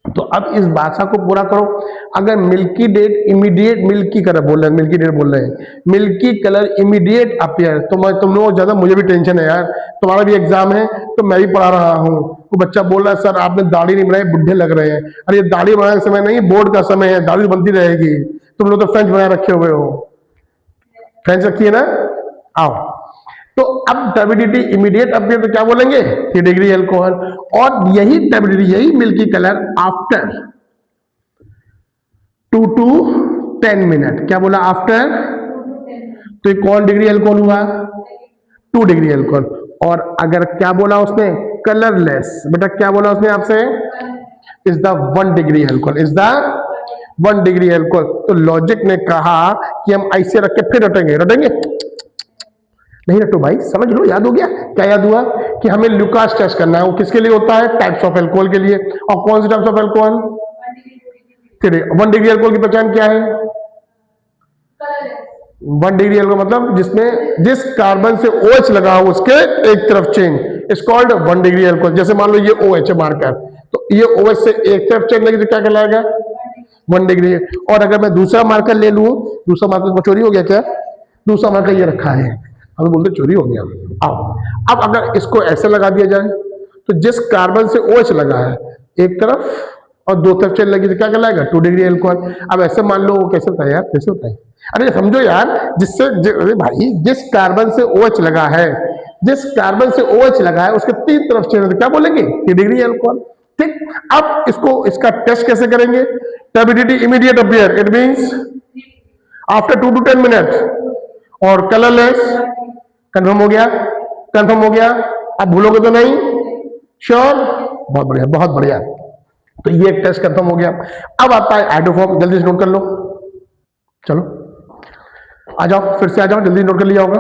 S1: तो अब इस भाषा को पूरा करो। अगर milky date immediate, milky colour बोल रहे हैं, मिल्की डेट बोल रहे हैं, मिल्की कलर इमीडिएट अपीयर, तो तुम लोगों को ज्यादा, मुझे भी टेंशन है यार, तुम्हारा भी एग्जाम है तो मैं भी पढ़ा रहा हूँ। वो बच्चा बोल रहा है सर आपने दाढ़ी नहीं बनाई, बुढ़े लग रहे हैं। अरे ये दाढ़ी बनाने का समय नहीं, बोर्ड का समय है, दाढ़ी बनती रहेगी। तुम लोग तो फ्रेंच बना रखे हुए हो, फ्रेंच रखी है ना? आओ, तो अब टर्बिडिटी इमीडिएट अपीयर तो क्या बोलेंगे 3 डिग्री एल्कोहल, और यही टर्बिडिटी, यही milky colour after 2 to 10 minute, क्या बोला आफ्टर, तो ये कौन डिग्री एल्कोहल हुआ 2 डिग्री एल्कोहल। और अगर क्या बोला उसने कलरलेस, बेटा क्या बोला उसने आपसे is the 1 degree alcohol, is the 1 degree alcohol. तो लॉजिक ने कहा कि हम ऐसे रख के फिर रटेंगे, रटेंगे नहीं रटो भाई, समझ लो, याद हो गया। क्या याद हुआ कि हमें लुकास टेस्ट करना है, वो किसके लिए होता है टाइप्स ऑफ एल्कोहल के लिए। और कौन से types of alcohol, 1 degree alcohol की पहचान क्या है 1 डिग्री एल्कोहल मतलब जिसमें जिस कार्बन से OH लगा हो उसके एक तरफ change is called 1 degree alcohol. जैसे मान लो ये OH है मार्कर, तो ये OH से एक तरफ चेंज लगी तो क्या कहलाएगा 1 डिग्री। और अगर मैं दूसरा मार्कर ले लूं, दूसरा मार्कर चोरी हो गया क्या, दूसरा मार्कर ये रखा है, हम बोलते चोरी हो गया। आओ अब अगर इसको ऐसे लगा दिया जाए तो जिस कार्बन से OH लगा है एक तरफ और 2 तरफ चेन लगी तो क्या कहलाएगा 2 डिग्री एल्कोहल। अब ऐसे मान लो वो कैसे होता है यार, कैसे होता है, अरे समझो यार, अरे भाई जिस कार्बन से OH लगा है, जिस कार्बन से OH लगा है उसके 3 तरफ चेन तो क्या बोलेंगे 3 डिग्री एल्कोहल। ठीक, अब इसका टेस्ट कैसे करेंगे, turbidity immediate appear, it means after 2 to 10 minute, और कलरलेस, कंफर्म हो गया, कंफर्म हो गया। अब भूलोगे तो नहीं, श्योर, बहुत बढ़िया बहुत बढ़िया। तो ये एक टेस्ट कंफर्म हो गया। अब आता है आइडोफॉर्म, जल्दी से नोट कर लो, चलो आ जाओ, फिर से आ जाओ, जल्दी नोट कर लिया होगा।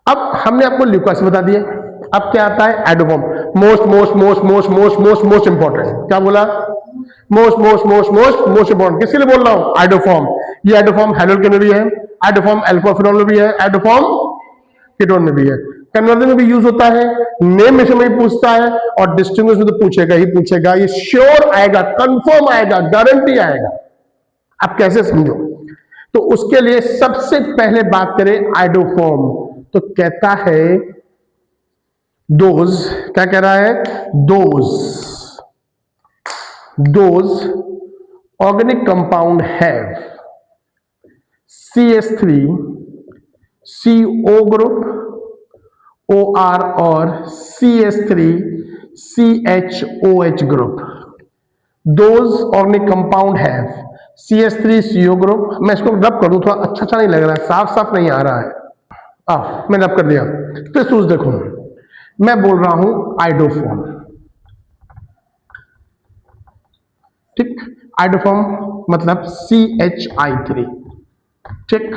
S1: अब हमने आपको ल्यूकास बता दिया, अब क्या आता है iodoform, most most most most most most most important. क्या बोला, most most most most most important. किसके लिए बोल रहा हूं, आइडोफॉर्म। ये आइडोफॉर्म हैलोल के लिए भी है, आइडोफॉर्म अल्कोफिनॉल में भी है, आइडोफॉर्म कीटोन में भी है, कन्वर्जन में भी यूज होता है, नेम में भी पूछता है, और डिस्टिंग्विश में तो पूछेगा ही पूछेगा। ये श्योर आएगा, कंफर्म आएगा, गारंटी आएगा। आप कैसे समझो, तो उसके लिए सबसे पहले बात करें आइडोफॉर्म, तो कहता है दोज, क्या कह रहा है, those organic compound have CH3 CO group, OR और CH3 CHOH group. Those organic compound have CH3 CO group. मैं इसको रब कर दूं, थोड़ा अच्छा नहीं लग रहा है, साफ साफ नहीं आ रहा है। मैंने रब कर दिया। फिर सूझ देखो, मैं बोल रहा हूं आइडोफॉर्म, ठीक, आइडोफॉर्म मतलब CHI3, ठीक।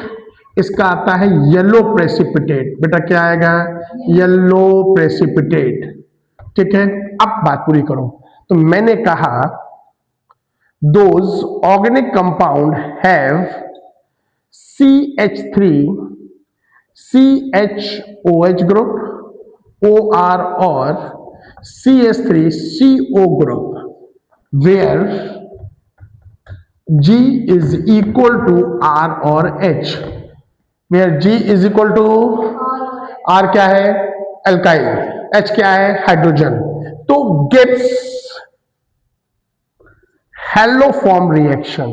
S1: इसका आता है येलो प्रेसिपिटेट, बेटा क्या आएगा, येलो प्रेसिपिटेट, ठीक है। अब बात पूरी करो, तो मैंने कहा those organic compound have CH3 CHOH group, OR और CH3 CO group, where G is equal to R और H, where G is equal to R क्या है एल्काइल, H क्या है हाइड्रोजन। तो gets haloform reaction,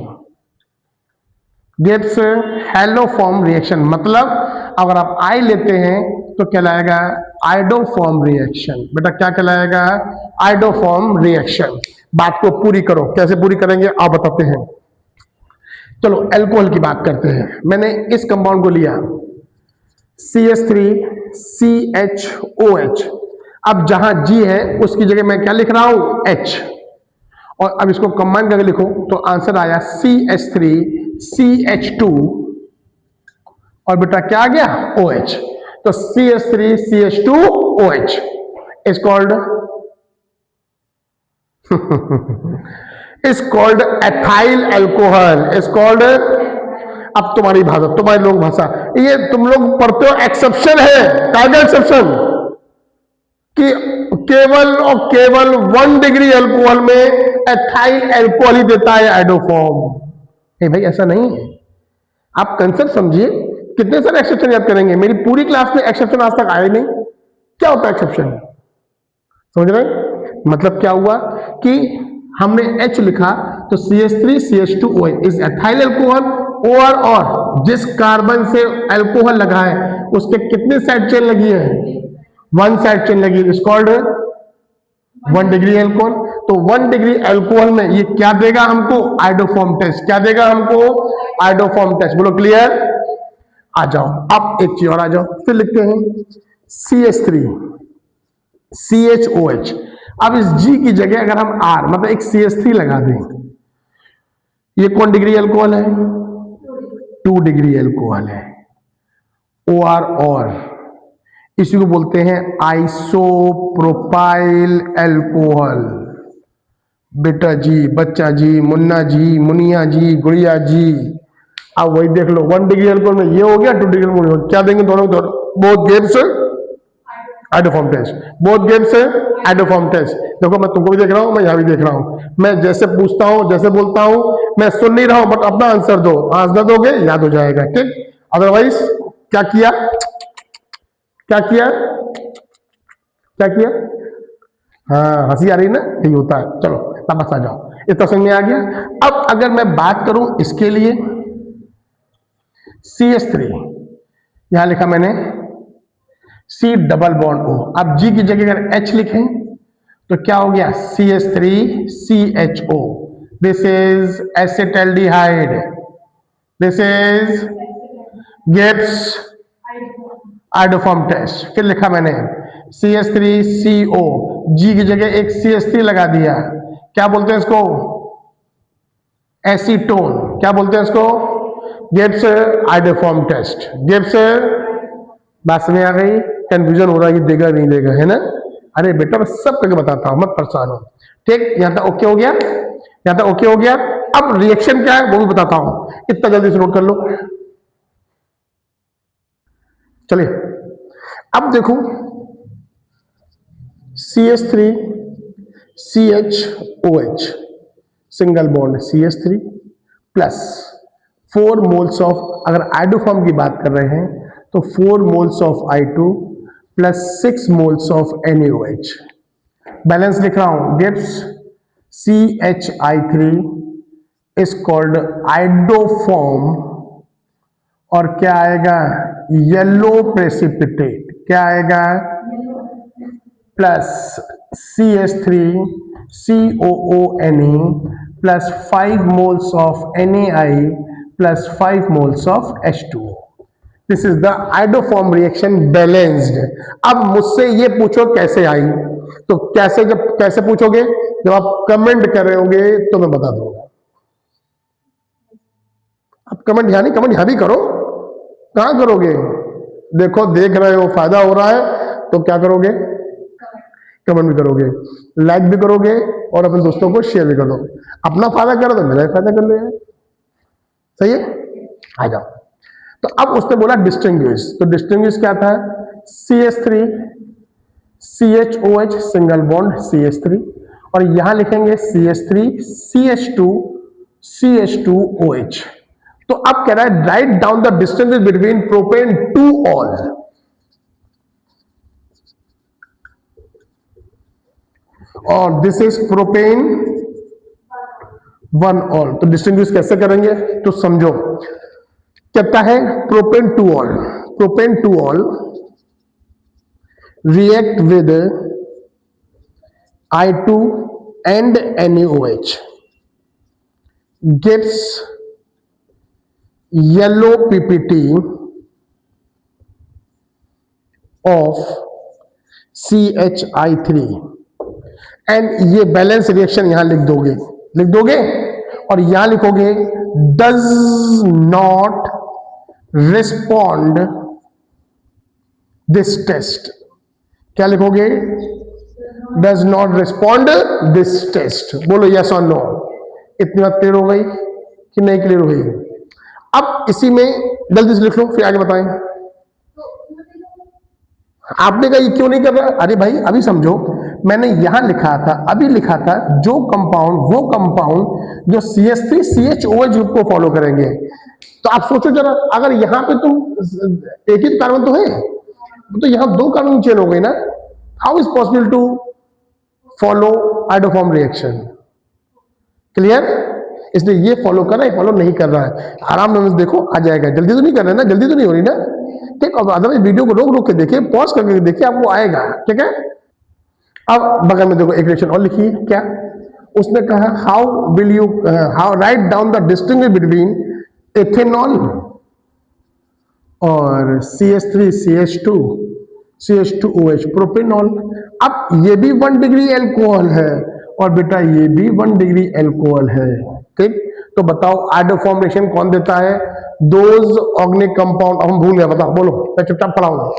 S1: gets haloform reaction मतलब अगर आप I लेते हैं तो कहलाएगा आइडोफॉर्म रिएक्शन। बेटा क्या कहलाएगा, आइडोफॉर्म रिएक्शन। बात को पूरी करो, कैसे पूरी करेंगे आप बताते हैं। चलो अल्कोहल की बात करते हैं। मैंने इस कंपाउंड को लिया CH3 CHOH, अब जहां G है उसकी जगह मैं क्या लिख रहा हूं H, और अब इसको कंबाइन करके लिखो तो आंसर आया CH3 CH2 और बेटा क्या आ गया OH। तो CH3 CH2 OH is called is called ethyl alcohol, is called, अब तुम्हारी भाषा, तुम्हारी लोग भाषा, ये तुम लोग पढ़ते हो एक्सेप्शन है, टाइगर एक्सेप्शन, कि केवल और केवल 1 डिग्री अल्कोहल में एथाइल अल्कोहल ही देता है आइडोफॉर्म। भाई ऐसा नहीं है, आप कंसेप्ट समझिए। कितने सारे एक्सेप्शन याद करेंगे, मेरी पूरी क्लास में एक्सेप्शन आज तक आए नहीं। क्या होता है एक्सेप्शन, समझ रहे, मतलब क्या हुआ कि हमने H लिखा तो CH3 CH2 OH is ethyl alcohol, और जिस कार्बन से अल्कोहल लगा है उसके कितनी साइड चेन लगी है? 1 साइड चेन लगी, इज कॉल्ड 1 डिग्री अल्कोहल। तो 1 डिग्री अल्कोहल में ये क्या देगा हमको? Iodoform test. क्या देगा हमको? Iodoform test. बोलो क्लियर? आ जाओ, अब एक चीज और आ जाओ, फिर लिखते हैं CH3 CHOH। अब इस G की जगह अगर हम R मतलब एक CH3 लगा दें, ये कौन डिग्री अल्कोहल है? 2 डिग्री अल्कोहल है। OR और इसी को बोलते हैं आइसोप्रोपाइल अल्कोहल। बेटा जी, बच्चा जी, मुन्ना जी, मुनिया जी, गुड़िया जी, अब वही देख लो, 1 डिग्री अल्कोहल में ये हो गया, 2 डिग्री अल्कोहल क्या देंगे दोनों? Both gives iodoform test, both gives iodoform test. देखो मैं तुमको भी देख रहा हूं, मैं यहां भी देख रहा हूं, मैं जैसे पूछता हूं, जैसे बोलता हूं, मैं सुन नहीं रहा हूं, बट अपना आंसर दो, आंसर दोगे याद हो जाएगा, ठीक? अदरवाइज क्या किया? क्या किया? क्या किया? हाँ, हंसी आ रही ना, यही होता है। चलो वापस आ जाओ, इतना समझ में आ गया। अब अगर मैं बात करूं इसके लिए, CH3 यहां लिखा मैंने C डबल बॉन्ड O। अब G की जगह अगर H लिखें तो क्या हो गया? CH3 CHO। This is acetaldehyde, this is gives iodoform test. फिर लिखा मैंने CH3CO, G की जगह एक CH3 लगा दिया, क्या बोलते हैं इसको? एसीटोन। क्या बोलते हैं इसको? Gives iodoform test, gives. बात में आ गई? कंफ्यूजन हो रहा है कि देगा नहीं देगा, है ना? अरे बेटा मैं सब करके बताता हूं, मत परेशान हो, ठीक? यहां तक ओके हो गया? यहां तक ओके हो गया? अब रिएक्शन क्या है वो भी बताता हूं, इतना जल्दी से नोट कर लो। चलिए अब देखो, CH3 CHOH single bond CH3 plus 4 moles of, अगर आइडोफॉर्म की बात कर रहे हैं तो 4 moles of I2 plus 6 moles of NaOH। Balance लिख रहा हूं, gives CHI3 is called iodoform, और क्या आएगा? Yellow precipitate. क्या आएगा? Plus CH3 COONA plus 5 moles of NaI plus 5 moles of H2O। This is the iodoform reaction balanced. अब मुझसे ये पूछो कैसे आई, तो कैसे, जब कैसे पूछोगे? जब आप कमेंट कर रहे होंगे तो मैं बता दूंगा। अब कमेंट यहां नहीं, कमेंट यहां भी करो। कहां करोगे? देखो देख रहे हो, फायदा हो रहा है तो क्या करोगे? कमेंट भी करोगे, लाइक भी करोगे, और अपने दोस्तों को शेयर भी कर दो। अपना फायदा करो तो मेरा फायदा कर लो यार, सही है? आ जाओ। तो अब उसने बोला डिस्टिंग्विश, तो डिस्टिंग्विश क्या था? CH3 CHOH single bond CH3, और यहां लिखेंगे CH3 CH2 CH2OH। तो अब कह रहा है write down the distance between propane two ol. और दिस इज प्रोपेन 1 ऑल। तो डिस्टिंग्विश कैसे करेंगे तो समझो, कहता है propane two ol, propane two ol react with I2 and NaOH gives yellow PPT of CHI3 and ये बैलेंस रिएक्शन यहां लिख दोगे, लिख दोगे, और यहां लिखोगे does not respond this test. क्या लिखोगे? Does not respond this test. बोलो यस और नो। इतनी बात क्लियर हो गई कि नहीं क्लियर हो गई? अब इसी में जल्दी से लिख लो, फिर आगे बताएं। आपने कहा ये क्यों नहीं कर रहा? अरे भाई अभी समझो, मैंने यहां लिखा था, अभी लिखा था जो कंपाउंड, वो कंपाउंड जो CH3 CHOH ग्रुप को फॉलो करेंगे। तो आप सोचो जरा, अगर यहां पे तुम एक ही कार्बन तो है, तो यहां 2 कार्बन चेन हो गई ना। How is possible to follow iodoform reaction? Clear? इसलिए ये फॉलो कर रहा है, फॉलो नहीं कर रहा है। आराम से देखो आ जाएगा। जल्दी तो नहीं कर रहे ना, जल्दी तो नहीं हो रही ना, ठीक। अब अदरवाइज वीडियो को रोक रोक के देखिए, पॉज करके देखिए, आपको आएगा, ठीक है। अब बगल में देखो एक रिएक्शन और लिखिए, क्या उसने कहा, how will you how right down the distinguish between ethanol और CH3CH2 CH2OH प्रोपेनॉल। अब ये भी 1 डिग्री एल्कोहल है और बेटा ये भी 1 डिग्री एल्कोहल है, ठीक। तो बताओ आइडोफॉर्म रिएक्शन कौन देता है? दोज ऑर्गेनिक कंपाउंड, हम भूल गए, बताओ, बोलो, मैं चुपचाप पढ़ाऊंगा।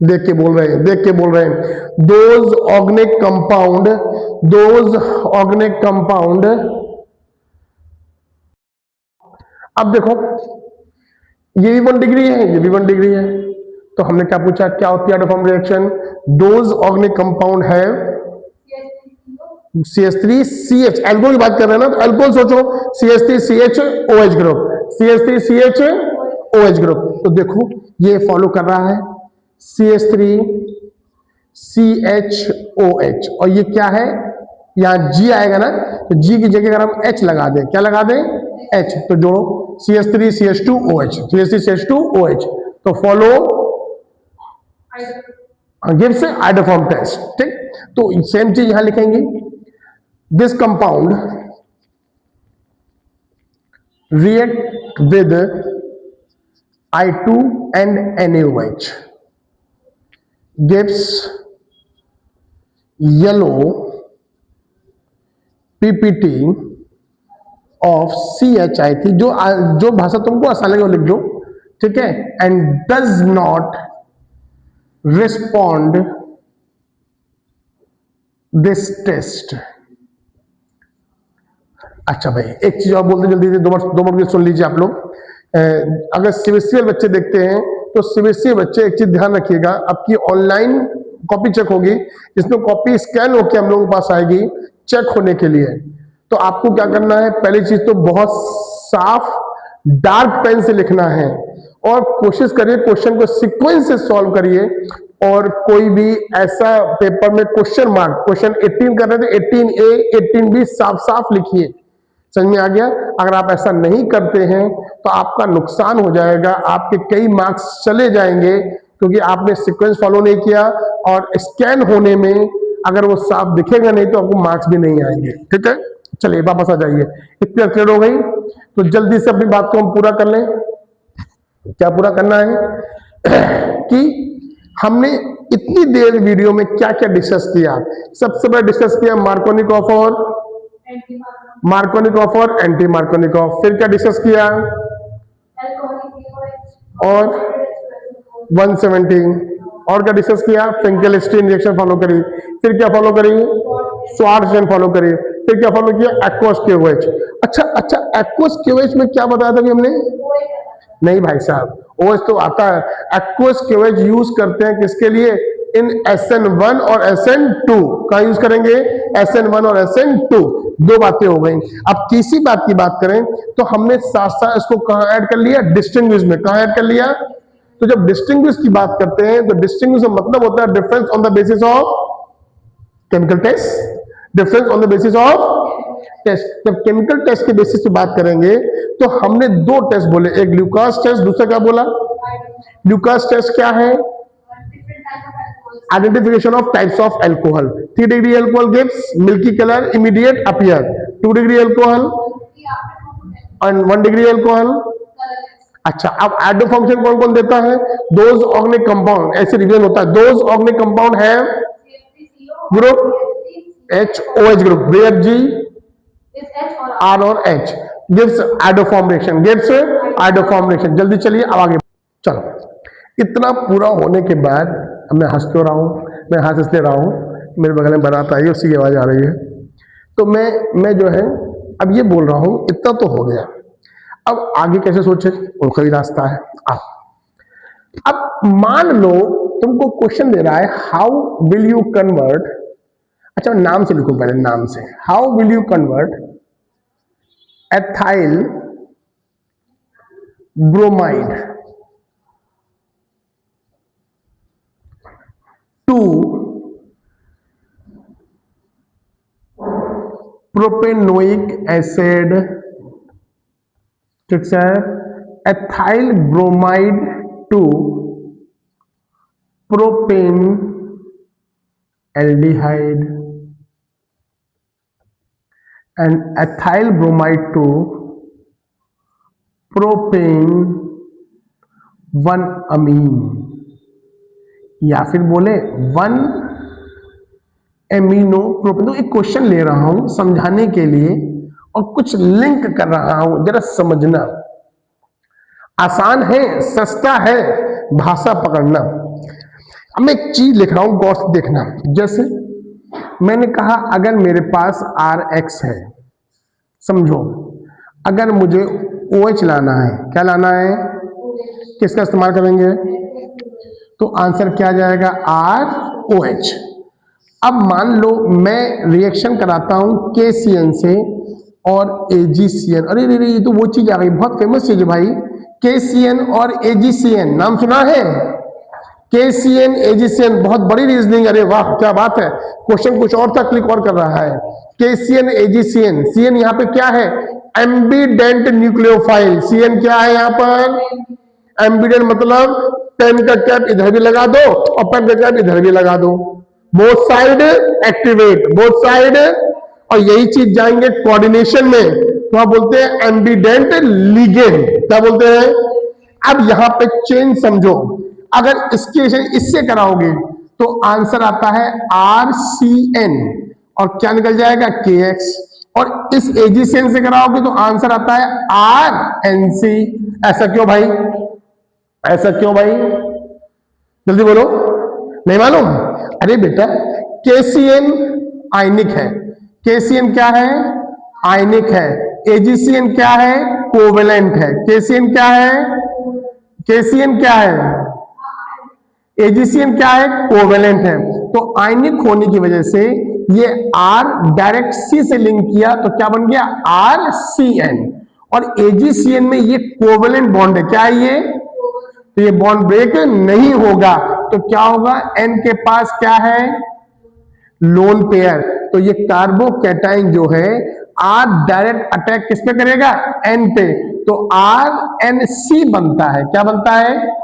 S1: देख के बोल रहे हैं, देख के बोल रहे हैं। Those organic compound, those organic compound. अब देखो ये भी 1 डिग्री है, ये भी 1 डिग्री है, तो हमने क्या पूछा, क्या होती है iodoform reaction? Those organic compound है CH3CH, एल्कोहल की बात कर रहे हैं ना, तो एल्कोहल सोचो, CH3CHOH ग्रुप, CH3CHOH ग्रुप। तो देखो ये फॉलो कर रहा है CH3CHOH, और ये क्या है, यहाँ G आएगा ना, तो G की जगह अगर हम H लगा दें, क्या लगा दें? H, तो जोड़ो CH3CH2OH, CH3CH2OH, तो फॉलो गिव्स आइडोफॉर्म टेस्ट, ठीक। तो सेम चीज यहां लिखेंगे, this compound react with I2 and NaOH gives yellow PPT of CH3, जो भाषा तुमको आसान लगे वो लिख दो, ठीक है। And does not respond this test. अच्छा भाई एक चीज और बोलते जल्दी से, दो मिनट सुन लीजिए आप लोग। अगर सीबीएसई बच्चे देखते हैं तो सीबीएसई बच्चे एक चीज ध्यान रखिएगा, आपकी ऑनलाइन कॉपी चेक होगी, जिसमें कॉपी स्कैन होकर हम लोगों के पास आएगी चेक होने के लिए। तो आपको क्या करना है, पहली चीज तो बहुत साफ डार्क पेन से लिखना है, और कोशिश करिए क्वेश्चन को सीक्वेंस से सॉल्व करिए, और कोई भी ऐसा पेपर में क्वेश्चन मार्क, क्वेश्चन 18 कर रहे थे 18A 18B साफ साफ लिखिए। समझ में आ गया? अगर आप ऐसा नहीं करते हैं तो आपका नुकसान हो जाएगा, आपके कई मार्क्स चले जाएंगे, क्योंकि आपने सीक्वेंस फॉलो नहीं किया, और स्कैन होने में अगर वो साफ दिखेगा नहीं तो आपको मार्क्स भी नहीं आएंगे, ठीक है। चलिए वापस आ जाइए, इतनी क्लियर हो गई, तो जल्दी से अपनी बात को हम पूरा कर लें। क्या पूरा करना है कि हमने इतनी देर वीडियो में क्या क्या डिस्कस किया। सबसे पहले डिस्कस किया मार्कोनिकॉफ और एंटी मार्कोनिकॉफ, फिर क्या डिस्कस किया, और 170, और क्या डिस्कस किया, फिंकेलस्टीन रिएक्शन फॉलो करी, फिर क्या फॉलो करी, स्वार्ट्ज रिएक्शन फॉलो करी, फिर क्या फॉलो किया, एक्वस KOH। अच्छा एक्वस KOH में क्या बताया था कि हमने, नहीं भाई साहब OH तो आता है, एक्वस KOH यूज करते हैं किसके लिए, इन SN1 और SN2 का यूज करेंगे, SN1 और SN2, दो बातें हो गई। अब तीसरी बात की बात करें तो हमने साथ साथ इसको कहां ऐड कर लिया, डिस्टिंग्विश में। कहां ऐड कर लिया, तो जब डिस्टिंग्विश की बात करते हैं तो डिस्टिंग्विश का मतलब होता है difference on the basis of chemical test, difference on the basis of test. जब केमिकल टेस्ट के बेसिस पे बात करेंगे तो हमने दो टेस्ट बोले, एक ल्यूकास टेस्ट, दूसरा क्या बोला, ल्यूकास टेस्ट क्या है, identification of types of alcohol। 3 degree alcohol gives milky color immediate appear, 2 degree alcohol and 1 degree alcohol। अच्छा अब आइडोफॉर्मेशन कौन कौन देता है, दोज ऑर्गेनिक कंपाउंड, ऐसे रिवीजन होता है, दोज ऑर्गेनिक कंपाउंड है group HOH group, where G R और H gives iodoform reaction, gives iodoform reaction. जल्दी चलिए अब आगे चलो। इतना पूरा होने के बाद मैं हंस क्यों रहा हूँ, मैं हंस इसलिए रहा हूँ, मेरे बगल में बारात आई है, उसी की आवाज आ रही है, तो मैं जो है अब ये बोल रहा हूँ, इतना तो हो गया, अब आगे कैसे सोचे, और कोई रास्ता है। अब मान लो तुमको क्वेश्चन दे रहा है, हाउ विल यू कन्वर्ट, अच्छा नाम से लिखो पहले, नाम से, how will you convert ethyl bromide to propanoic acid, ठीक है, ethyl bromide to propane aldehyde and ethyl bromide to propane 1 amine, या फिर बोले 1 एमिनो प्रोपेन। तो एक क्वेश्चन ले रहा हूं समझाने के लिए और कुछ लिंक कर रहा हूं, जरा समझना। आसान है, सस्ता है भाषा पकड़ना। अब मैं एक चीज लिख रहा हूं, गौर से देखना। जैसे मैंने कहा अगर मेरे पास RX है, समझो, अगर मुझे OH लाना है, क्या लाना है, किसका इस्तेमाल करेंगे, तो आंसर क्या जाएगा, ROH। अब मान लो मैं रिएक्शन कराता हूं KCN से और AgCN। अरे रे ये तो वो चीज आ गई, बहुत फेमस चीज है भाई, KCN और AgCN, नाम सुना है, KCN AgCN, बहुत बड़ी रीजनिंग। अरे वाह क्या बात है, क्वेश्चन कुछ और था, क्लिक और कर रहा है। KCN AgCN, CN यहाँ पे क्या है, एम्बीडेंट न्यूक्लियोफाइल। CN क्या है यहाँ पर, एम्बीडेंट, मतलब पेन का कैप इधर भी लगा दो और पेन का कैप इधर भी लगा दो, both side activate, both side. और यही चीज जाएंगे कोऑर्डिनेशन में, तो आप बोलते हैं एम्बीडेंट लिगेंड, क्या बोलते हैं। अब यहां पे चेंज समझो, अगर इसके इससे कराओगे तो आंसर आता है RCN और क्या निकल जाएगा, KX। और इस AgCN से कराओगे तो आंसर आता है RNC। ऐसा क्यों भाई, ऐसा क्यों भाई, जल्दी बोलो, नहीं मालूम। अरे बेटा KCN आयनिक है, KCN क्या है, आयनिक है। AgCN क्या है, कोवेलेंट है। KCN क्या है, KCN क्या है, AgCN क्या है, कोवेलेंट है। तो आयनिक होने की वजह से ये R डायरेक्ट C से लिंक किया तो क्या बन गया, RCN। और AgCN में ये कोवेलेंट बॉन्ड है, क्या है ये, तो ये बॉन्ड ब्रेक नहीं होगा, तो क्या होगा, N के पास क्या है, लोन पेयर। तो ये कार्बोकैटाइन जो है R डायरेक्ट अटैक किस पे करेगा, N पे, तो RNC बनता है, क्या बनता है।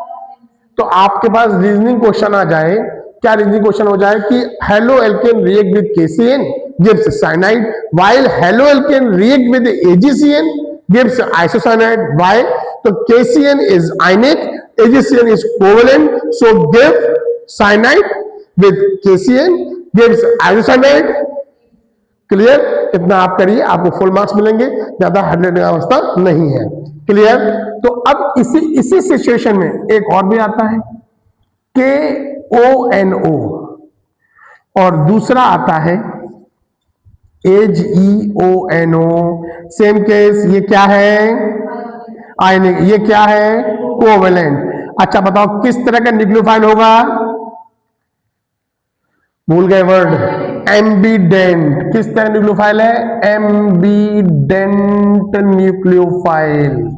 S1: तो आपके पास रीजनिंग क्वेश्चन आ जाए, क्या रीजनिंग क्वेश्चन हो जाए कि halo alkane react with KCN gives cyanide while halo alkane react with AgCN gives isocyanide। why, तो KCN is ionic, AgCN is covalent, so give cyanide with KCN gives isocyanide। Clear, इतना आप करिए, आपको full marks मिलेंगे, ज्यादा हटने का अवस्था नहीं है। क्लियर। तो अब इसी सिचुएशन में एक और भी आता है KONO और दूसरा आता है AgEONO। सेम केस, ये क्या है, आयनिक, ये क्या है, कोवेलेंट। अच्छा बताओ किस तरह का न्यूक्लियोफाइल होगा, भूल गए वर्ड, एम्बीडेंट। किस तरह न्यूक्लियोफाइल है, एम्बीडेंट न्यूक्लियोफाइल।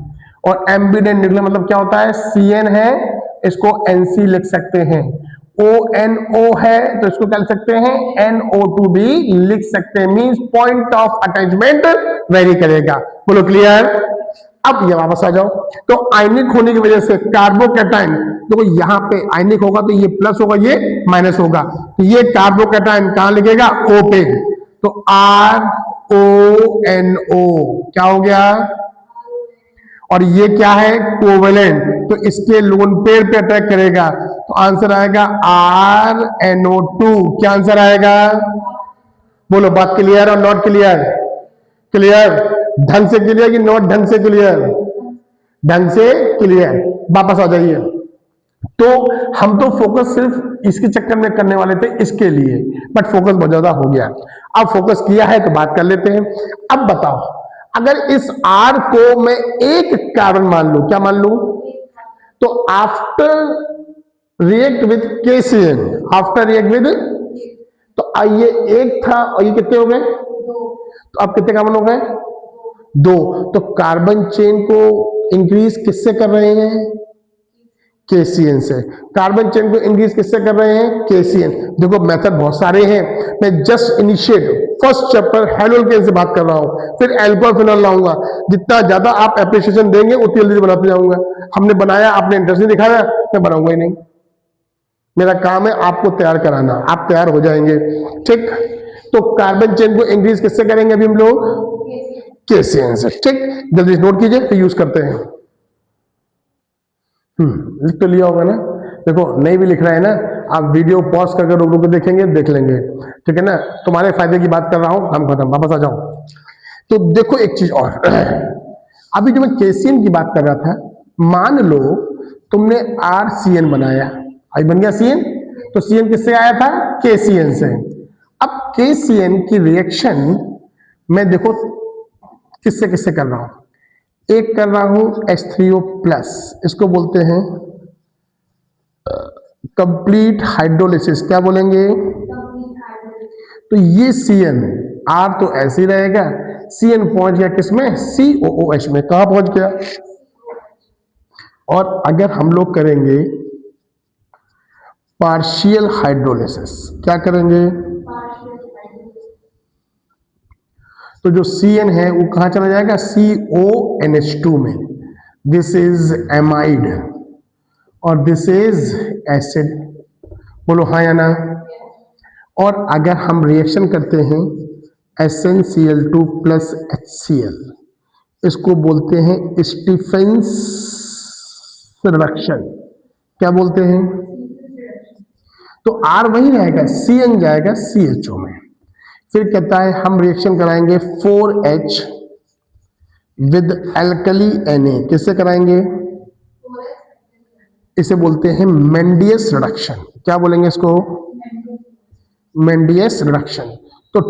S1: और एम्बीडेंट न्यूक्लियो मतलब क्या होता है, CN है, इसको NC लिख सकते हैं। ONO है तो इसको क्या लिख सकते हैं, NO2 भी लिख सकते हैं। Means point of attachment very करेगा। बोलो क्लियर। अब ये वापस आ जाओ, तो आयनिक होने की वजह से कार्बोकैटाइन, देखो यहाँ पे आयनिक होगा तो ये प्लस होगा, ये माइनस होगा, तो ये कार्बोकैटाइन कहां लिखेगा, O पे, तो RONO क्या हो गया। और ये क्या है, कोवेलेंट, तो इसके लोन पेयर पे अटैक करेगा, तो आंसर आएगा RNO2। क्या आंसर आएगा, बोलो, बात क्लियर और नॉट क्लियर। क्लियर, ढंग से क्लियर कि नॉट ढंग से क्लियर, ढंग से क्लियर। वापस आ जाइए। तो हम तो फोकस सिर्फ इसके चक्कर में करने वाले थे इसके लिए, बट फोकस बहुत ज्यादा हो गया। अब फोकस किया है तो बात कर लेते हैं। अब बताओ, अगर इस R को मैं एक कार्बन मान लू, क्या मान लू, तो after react with KCN, after react with, तो ये एक था और ये कितने हो गए, तो अब कितने कार्बन हो गए, 2। तो कार्बन चेन को इंक्रीज किससे कर रहे हैं, KCN से। कार्बन चेन को इंक्रीज किससे कर रहे हैं, KCN। देखो मेथड बहुत सारे हैं, मैं just initiate first chapter halo alkane से बात कर रहा हूं, फिर एल्कोहल फिनॉल लाऊंगा। जितना ज्यादा आप एप्रिसिएशन देंगे उतनी जल्दी बनाते जाऊंगा। हमने बनाया, आपने इंटरेस्ट नहीं दिखाया, मैं बनाऊंगा ही नहीं। मेरा काम है आपको तैयार कराना, आप तैयार हो जाएंगे। ठीक, तो कार्बन चेन को इंक्रीज किससे करेंगे अभी हम लोग? KCN से। ठीक, जल्दी नोट कीजिए, फिर यूज करते हैं। लिख तो लिया होगा ना? देखो नहीं भी लिख रहा है ना, आप वीडियो पॉज करके रुक रुक के देखेंगे, देख लेंगे। ठीक है ना? तुम्हारे फायदे की बात कर रहा हूं, काम खत्म, वापस आ जाओ। तो देखो एक चीज और, अभी जो मैं KCN की बात कर रहा था, मान लो तुमने RCN बनाया, आई बन गया CN, तो CN किससे आया था? KCN से। अब KCN की रिएक्शन मैं देखो किससे किससे कर रहा हूं। एक कर रहा हूं H3O+, इसको बोलते हैं कंप्लीट हाइड्रोलिसिस। क्या बोलेंगे? तो ये CN, R तो ऐसे ही रहेगा, CN पहुंच गया किसमें? COOH में। कहां पहुंच गया? और अगर हम लोग करेंगे पार्शियल हाइड्रोलिसिस, क्या करेंगे? तो जो CN है वो कहां चला जाएगा? CONH2 में। दिस इज एमाइड और दिस इज एसिड। बोलो हाँ या ना? और अगर हम रिएक्शन करते हैं SnCl2 प्लस HCl, इसको बोलते हैं स्टीफेंस रिडक्शन। क्या बोलते हैं? तो R वही रहेगा, CN जाएगा CHO में। फिर कहता है हम रिएक्शन कराएंगे 4H विद एल्कली Na। किससे कराएंगे? इसे बोलते हैं मेंडियस रिडक्शन। क्या बोलेंगे इसको? मेंडियस रिडक्शन। तो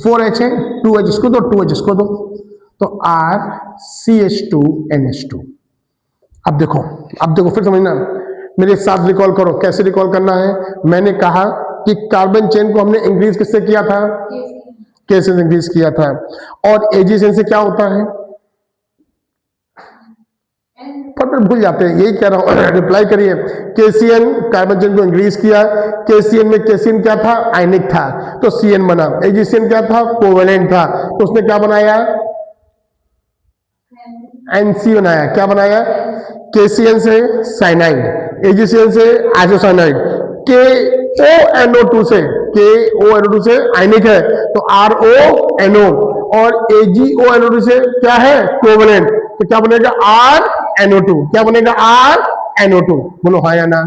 S1: 4H है, 2H इसको दो, 2H इसको दो, तो RCH2NH2। अब देखो फिर समझना, मेरे साथ रिकॉल करो। कैसे रिकॉल करना है? मैंने कहा कि कार्बन चेन को हमने इंक्रीज किससे किया था? KCN से इंक्रीज किया था। और AGCN से क्या होता है? पर भूल जाते हैं, यही कह रहा हूं, रिप्लाई करिए। KCN कार्बन चेन को इंक्रीज किया, KCN में KCN क्या था? आयनिक था, तो CN बना। AGCN क्या था? कोवेलेंट था, तो उसने क्या बनाया? NC बनाया। क्या बनाया? KCN से साइनाइड, AGCN से आइसोसाइनाइड, KONO2 से आयनिक है, तो RONO, और AgONO2 से क्या है? कोवेलेंट, तो क्या बनेगा? RNO2। क्या बनेगा? RNO2। बोलो हाँ या ना?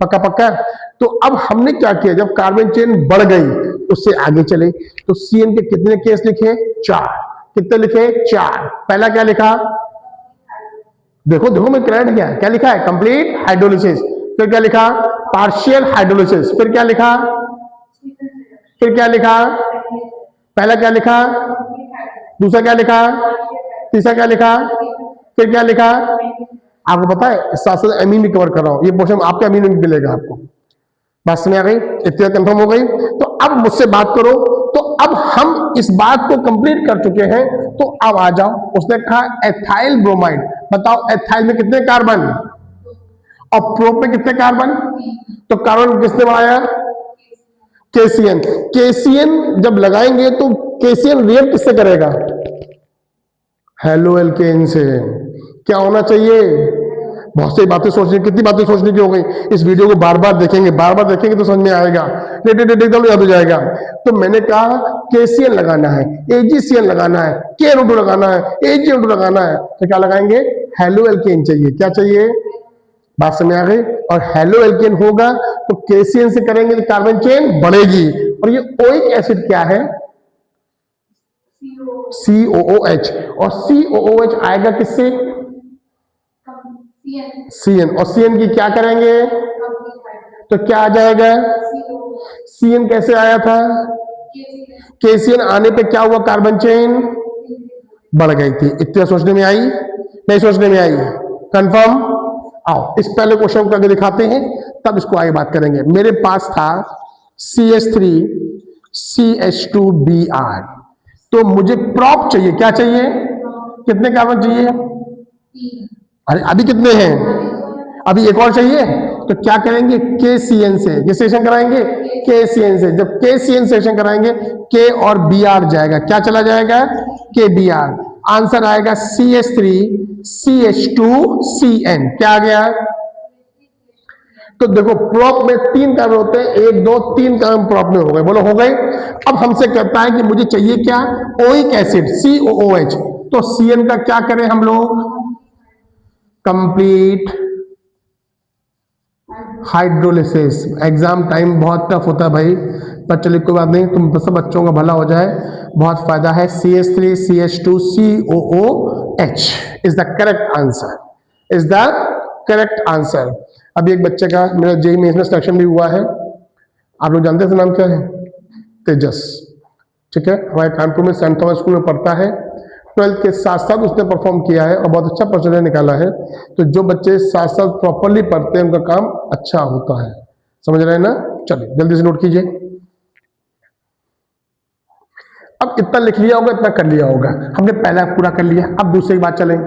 S1: पक्का पक्का। तो अब हमने क्या किया, जब कार्बन चेन बढ़ गई उससे आगे चले, तो CN के कितने केस लिखे? 4। कितने लिखे? 4। पहला क्या लिखा? देखो मैं करेक्ट गया। क्या लिखा है? Complete hydrolysis. फिर क्या लिखा? Partial hydrolysis. फिर क्या लिखा? पहला क्या लिखा? दूसरा क्या लिखा? तीसरा क्या लिखा? फिर क्या लिखा? आपको पता है, इस साथ साथ अमीन भी कवर कर रहा हूं। ये पोर्शन आपका अमीन भी मिलेगा आपको। बात समझ आ गई? इतना कंफर्म हो गई? तो अब मुझसे बात करो। तो अब हम इस बात को कंप्लीट कर चुके हैं, तो अब आ जाओ। उसने कहा एथाइल ब्रोमाइड। बताओ एथाइल में कितने कार्बन और प्रोप में कितने कार्बन? तो कार्बन किसने बनाया? KCN। KCN जब लगाएंगे तो KCN रिएक्ट किससे करेगा? हेलो एल्केन से। क्या होना चाहिए? बहुत सी बातें सोचनी, कितनी बातें सोचने की हो गई। इस वीडियो को बार बार देखेंगे तो समझ में आएगा, एकदम याद हो जाएगा। तो मैंने कहा KCN लगाना है, AgCN लगाना है, KNO2 लगाना है, AgNO2 लगाना है, तो क्या लगाएंगे? हेलो एल्केन चाहिए। क्या चाहिए? बात समझ आ गई? और हेलो एल्केन होगा तो KCN से करेंगे तो कार्बन चेन बढ़ेगी। और ये ओइक एसिड क्या है? COOH। और COOH आएगा किससे? CN। और CN की क्या करेंगे? तो क्या आ जाएगा? CN कैसे आया था? KCN आने पे क्या हुआ? कार्बन चेन बढ़ गई थी। इतना सोचने में आई? नहीं सोचने में आई? कंफर्म? आओ इस पहले क्वेश्चन को आगे दिखाते हैं, तब इसको आगे बात करेंगे। मेरे पास था CH3 CH2Br, तो मुझे प्रॉप चाहिए। क्या चाहिए? कितने कार्बन चाहिए? अरे अभी कितने हैं? अभी एक और चाहिए। तो क्या करेंगे? KCN से। किससे कराएंगे? KCN से। जब KCN सेशन कराएंगे K और Br जाएगा, क्या चला जाएगा? KBr। आंसर आएगा CH3CH2CN। क्या आ गया? तो देखो प्रोप में 3 कार्बन होते हैं, 1 2 3 कार्बन प्रोप में हो गए। बोलो हो गए। अब हमसे कहता है कि मुझे चाहिए क्या? Oic acid COOH। तो CN का क्या करें हम लोग? Complete hydrolysis. एग्जाम टाइम बहुत टफ होता है भाई, पर चलिए कोई बात नहीं, तुम सब बच्चों का भला हो जाए, बहुत फायदा है। CH3CH2COOH is the correct answer, is the correct answer. अभी एक बच्चे का मेरा जेईई में इसमें सिलेक्शन भी हुआ है, आप लोग जानते हैं नाम क्या है? तेजस। ठीक है, हमारे कानपुर में सेंट थॉमस स्कूल में पढ़ता है। 12th के साथ साथ उसने परफॉर्म किया है और बहुत अच्छा परसेंटेज निकाला है। तो जो बच्चे साथ साथ प्रॉपरली पढ़ते हैं उनका काम अच्छा होता है, समझ रहे हैं ना? चलिए जल्दी से नोट कीजिए। अब इतना लिख लिया होगा, इतना कर लिया होगा, हमने पहला पूरा कर लिया। अब दूसरी बात चलें,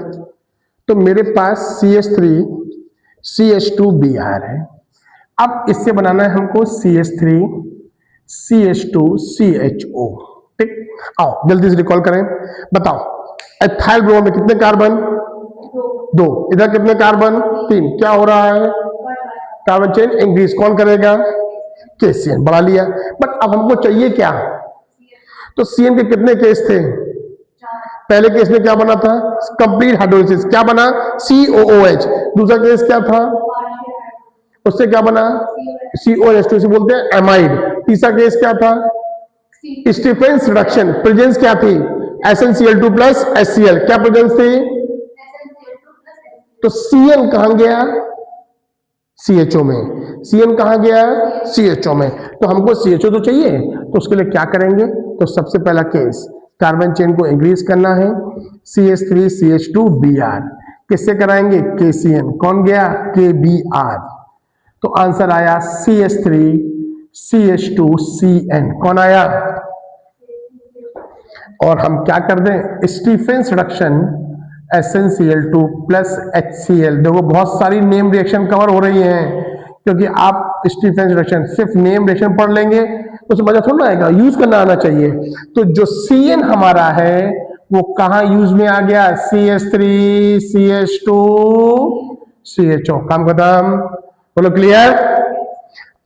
S1: तो मेरे पास CH3CH2Br है। अब इससे बनाना है हमको CH3CH2CHO। ठीक, आओ जल्दी से रिकॉल करें। बताओ एथाइल ब्रोमो में कितने कार्बन? 2। इधर कितने कार्बन? 3। क्या हो रहा है? Carbon chain increase. कौन करेगा? KCN। बढ़ा लिया। बट अब हमको चाहिए क्या? तो CN के कितने केस थे? पहले केस में क्या बना था? Complete hydrolysis. क्या बना? COOH। दूसरा केस क्या था? उससे क्या बना? COH2 से बोलते हैं एमाइड। तीसरा केस क्या था? Stephen's reduction. प्रेजेंस क्या थी? SnCl2 plus HCl। क्या प्रेजेंस थी? तो CN कहां गया? CHO में। CN कहां गया? CHO में। तो हमको CHO तो चाहिए, तो उसके लिए क्या करेंगे? तो सबसे पहला केस कार्बन चेन को इंक्रीज करना है, CH3CH2Br। किससे कराएंगे? KCN। कौन गया? KBr। तो आंसर आया CH3CH2CN। कौन आया? और हम क्या कर दें? Stephens reduction SnCl2 plus HCl। देखो बहुत सारी नेम रिएक्शन कवर हो रही हैं, क्योंकि आप स्टीफेंस रिडक्शन सिर्फ नेम रिएक्शन पढ़ लेंगे तो उसमें मजा थोड़ा आएगा, यूज करना आना चाहिए। तो जो CN हमारा है वो कहां यूज में आ गया? CH3CH2CHO। काम खत्म। बोलो क्लियर।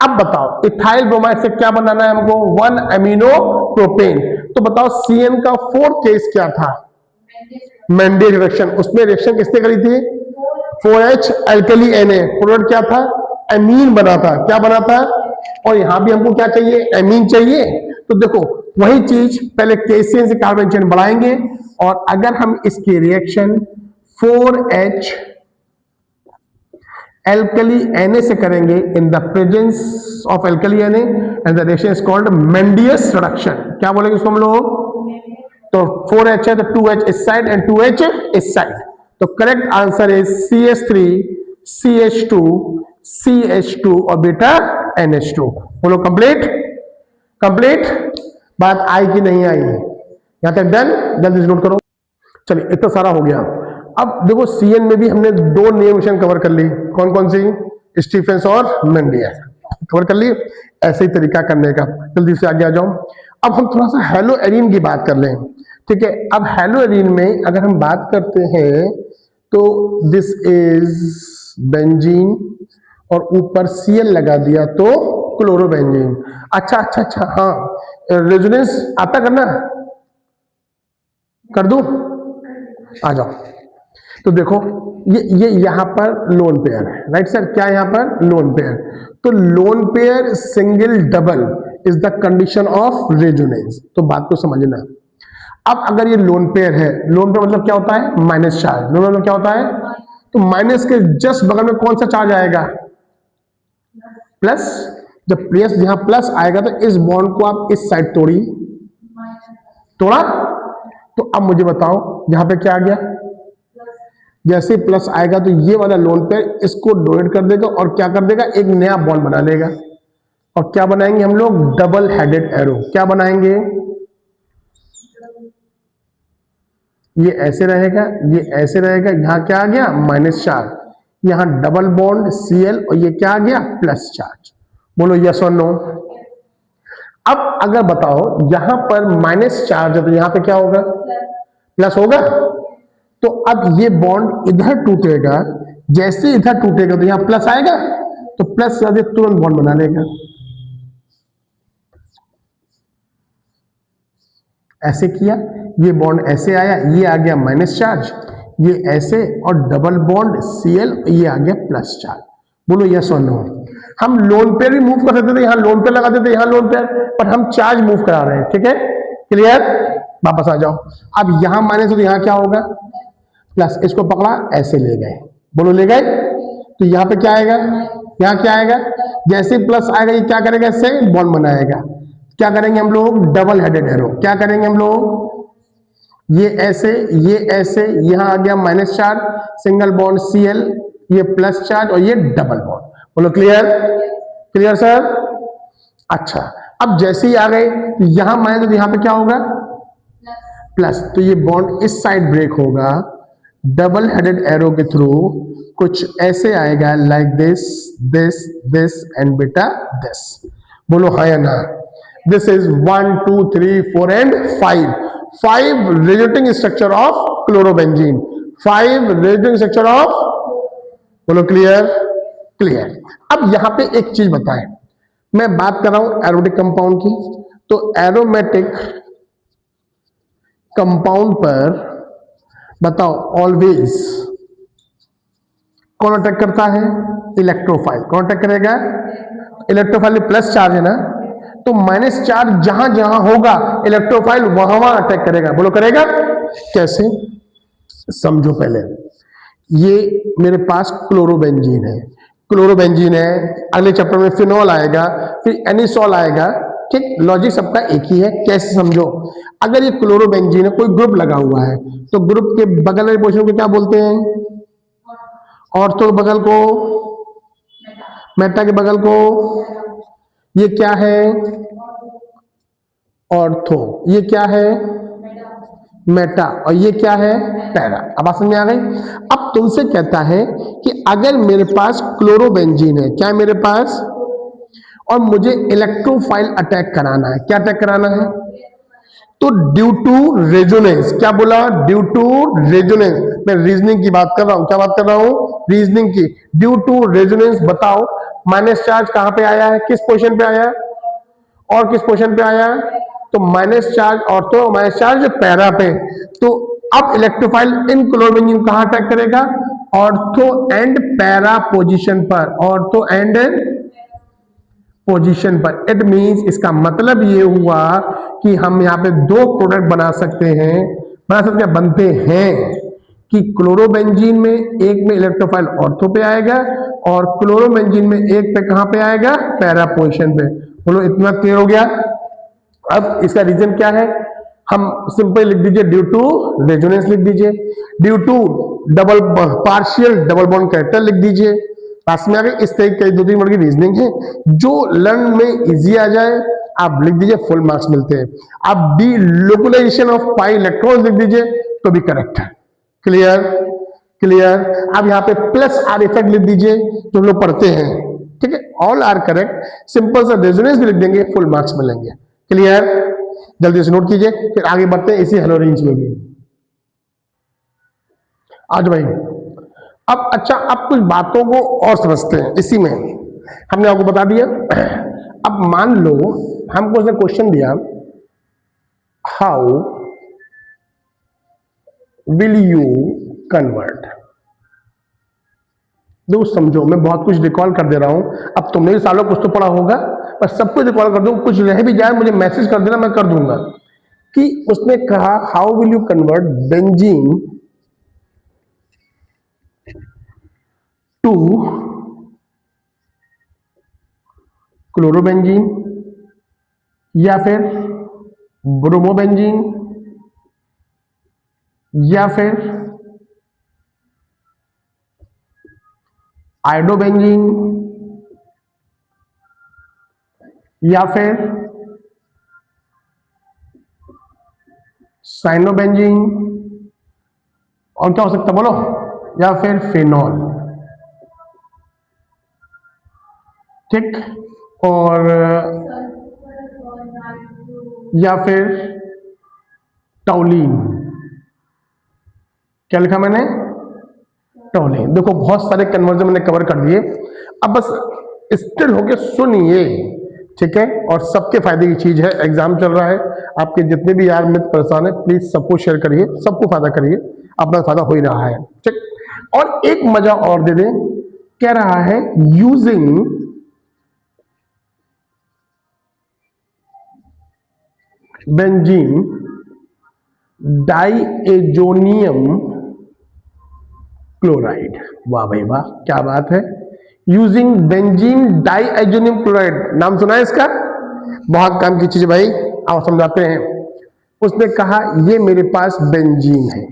S1: अब बताओ इथाइल ब्रोमाइड से क्या बनाना है हमको? 1 अमीनो प्रोपेन। तो बताओ CN का 4th केस क्या था? मेंडेज रिएक्शन। उसमें रिएक्शन किसने करी थी? 4H alkali Na। प्रोडक्ट क्या था? एमीन बना था। क्या बना था? और यहां भी हमको क्या चाहिए? एमीन चाहिए। तो देखो वही चीज, पहले KCN से कार्बन चेन बढ़ाएंगे, और अगर हम इसकी रिएक्शन 4H अल्कली Na से करेंगे in the presence of alkali Na, and the reaction is called Mendius reduction. क्या बोलेंगे उसको हम लोग? तो 4H है तो 2H इस साइड एंड 2H इस साइड। तो करेक्ट आंसर इज CH3CH2CH2 और बेटा NH2। बोलो कंप्लीट। कंप्लीट। बात आई कि नहीं आई? यहां तक डन? जल्दी से नोट करो। चलिए इतना सारा हो गया। अब देखो CN में भी हमने 2 नेम रिएक्शन कवर कर ली। कौन कौन सी? स्टीफेंस और मेंडियस कवर कर ली। ऐसे ही तरीका करने का। जल्दी से आगे आ जाओ। अब हम थोड़ा सा हेलो एरीन की बात कर लें। ठीक है, अब हेलो एरीन में अगर हम बात करते हैं तो दिस इज बेंजीन और ऊपर Cl लगा दिया तो क्लोरोबेंजीन। अच्छा, हाँ रेजोनेंस आता करना? कर दूं? आ जाओ। तो देखो ये यहां पर लोन पेयर है, राइट सर? क्या यहाँ पर? Lone pair. तो lone pair single double is the condition of resonance. तो बात को समझना। अब अगर ये लोन पेयर है, लोन पेयर मतलब क्या होता है? Minus charge. लोन मतलब क्या होता है? तो माइनस के जस्ट बगल में कौन सा चार्ज आएगा? प्लस। जब प्लस यहां प्लस आएगा तो इस बॉन्ड को आप इस साइड तोड़ा। तो अब मुझे बताओ यहां पे क्या आ गया? जैसे प्लस आएगा तो ये वाला लोन पेयर इसको डोनेट कर देगा और क्या कर देगा? एक नया बॉन्ड बना लेगा। और क्या बनाएंगे हम लोग? Double headed arrow. क्या बनाएंगे? ये ऐसे रहेगा, ये ऐसे रहेगा। यहां क्या आ गया? Minus charge. यहां डबल बॉन्ड Cl और ये क्या आ गया? Plus charge. बोलो यस और नो। अब अगर बताओ यहां पर माइनस चार्ज है तो यहां पे क्या होगा, प्लस होगा। तो अब ये बॉन्ड इधर टूटेगा, जैसे इधर टूटेगा तो यहां प्लस आएगा, तो प्लस से तुरंत बॉन्ड बना लेगा। ऐसे किया, ये बॉन्ड ऐसे आया, ये आ गया माइनस चार्ज, ये ऐसे, और डबल बॉन्ड Cl, ये आ गया प्लस चार्ज। बोलो यस और नो। हम लोन पेयर भी मूव कर सकते थे, यहां लोन पेयर लगा देते, यहां लोन पेयर, पर हम चार्ज मूव करा रहे हैं। ठीक है, क्लियर। वापस आ जाओ। अब यहां माइनस, तो यहां क्या होगा, प्लस। इसको पकड़ा, ऐसे ले गए, बोलो ले गए, तो यहां पे क्या आएगा, यहां क्या आएगा, जैसे प्लस आएगा ये क्या करेगा, इससे बॉन्ड बनाएगा। क्या करेंगे हम लोग, डबल हेडेड एरो। क्या करेंगे हम लोग, ये ऐसे, ये ऐसे, यहां आ गया minus charge, single bond Cl, ये प्लस चार्ज, और ये डबल बॉन्ड। बोलो क्लियर, क्लियर सर। अच्छा, अब जैसे ही आ गए यहां माइनस, तो यहां पे क्या होगा, प्लस, तो ये बॉन्ड इस साइड ब्रेक होगा, डबल हेडेड एरो के थ्रू कुछ ऐसे आएगा, like this, this, this and बेटा दिस। बोलो हाँ या ना। This is 1 2 3 4 and 5 resulting structure of chlorobenzene, 5 resulting structure of. बोलो क्लियर, क्लियर। अब यहां पे एक चीज बताएं, मैं बात कर रहा हूं एरोमेटिक कंपाउंड की, तो एरोमेटिक कंपाउंड पर बताओ ऑलवेज कौन अटैक करता है, इलेक्ट्रोफाइल। कौन अटैक करेगा, इलेक्ट्रोफाइल में प्लस चार्ज है ना, तो माइनस चार्ज जहां जहां होगा इलेक्ट्रोफाइल वहां वहां अटैक करेगा। बोलो करेगा कैसे, समझो पहले। ये मेरे पास क्लोरोबेंजीन है, क्लोरोबेंजीन है, अगले चैप्टर में फिनॉल आएगा, फिर एनिसॉल आएगा। ठीक, लॉजिक सबका एक ही है। कैसे समझो, अगर ये क्लोरोबेंजीन है, कोई ग्रुप लगा हुआ है, तो ग्रुप के बगल वाले पोर्शन को क्या बोलते हैं, ऑर्थो बगल को, मेटा के बगल को, ये क्या है, ऑर्थो, ये क्या है, मेटा, और ये क्या है, पैरा। अब बात समझ में आ गई। अब तुमसे कहता है कि अगर मेरे पास क्लोरोबेंजीन है, क्या है मेरे पास, और मुझे इलेक्ट्रोफाइल अटैक कराना है, क्या अटैक कराना है, तो ड्यू टू रेजोनेंस। क्या बोला, ड्यू टू रेजोनेंस। मैं रीजनिंग की बात कर रहा हूं, क्या बात कर रहा हूं, रीजनिंग की। ड्यू टू रेजोनेंस बताओ माइनस चार्ज कहां पे आया है, किस पोजीशन पे आया, और किस पोजीशन पे आया, तो minus charge ortho, minus charge para पे। तो अब इलेक्ट्रोफाइल इन क्लोरोबेंजीन कहां अटैक करेगा, ऑर्थो एंड पैरा पोजीशन पर, ऑर्थो एंड पोजीशन पर। इट मींस, इसका मतलब ये हुआ कि हम यहां पे दो प्रोडक्ट बना सकते हैं, बना सकते हैं, बनते हैं, कि क्लोरोबेंजीन में एक में इलेक्ट्रोफाइल ऑर्थो पे आएगा, और क्लोरोबेंजीन में एक पे कहां पे आएगा, पैरा पोजीशन पे। बोलो इतना क्लियर हो गया। अब इसका रीजन क्या है, हम सिंपल लिख दीजिए, ड्यू टू रेजोनेंस लिख दीजिए, due to double partial double bond character लिख दीजिए। पास में आ गए। इस तरह की 2-3 वर्ड की रीजनिंग है, जो लर्न में इजी आ जाए आप लिख दीजिए, फुल मार्क्स मिलते हैं। आप delocalization of pi electron लिख दीजिए तो भी करेक्ट है। Clear, clear. अब यहाँ पे प्लस आर इफेक्ट लिख दीजिए जो हम लोग पढ़ते हैं। ठीक है, ऑल आर करेक्ट। सिंपल सा रेजोनेंस भी लिख देंगे, फुल मार्क्स मिलेंगे। क्लियर, जल्दी से नोट कीजिए, फिर आगे बढ़ते हैं इसी हेलो रेंज में भी। आज भाई अब अच्छा, अब कुछ बातों को और समझते हैं। इसी में हमने आपको बता दिया। अब मान लो हमको उसने क्वेश्चन दिया, हाउ विल यू कन्वर्ट। दो समझो, मैं बहुत कुछ रिकॉल कर दे रहा हूं। अब तुमने भी सालों कुछ तो पढ़ा होगा, पर सब कुछ रिकॉल कर दूं, कुछ रह भी जाए मुझे मैसेज कर देना, मैं कर दूंगा। कि उसने कहा how will you convert benzene to chlorobenzene या फिर ब्रोमोबेंजीन या फिर आयोडोबेंजीन या फिर साइनोबेंजीन, और क्या हो सकता बोलो, या फिर फेनॉल। ठीक, और या फिर टॉलिन? क्या लिखा मैंने? टॉलिन। देखो बहुत सारे कन्वर्जन मैंने कवर कर दिए, अब बस स्टिल होके सुनिए, ठीक है? और सबके फायदे की चीज है, एग्जाम चल रहा है, आपके जितने भी यार मित्र परेशान है प्लीज सबको शेयर करिए, सबको फायदा करिए, अपना फायदा हो ही रहा है, ठीक? और एक मजा और दे दें, कह रहा है यूजिंग बेंजीन डाइएजोनियम क्लोराइड। वाह भाई वाह, क्या बात है! यूजिंग बेंजीन डाइएजोनियम क्लोराइड, नाम सुना है इसका? बहुत काम की चीज भाई, आओ समझाते हैं। उसने कहा ये मेरे पास बेंजीन है,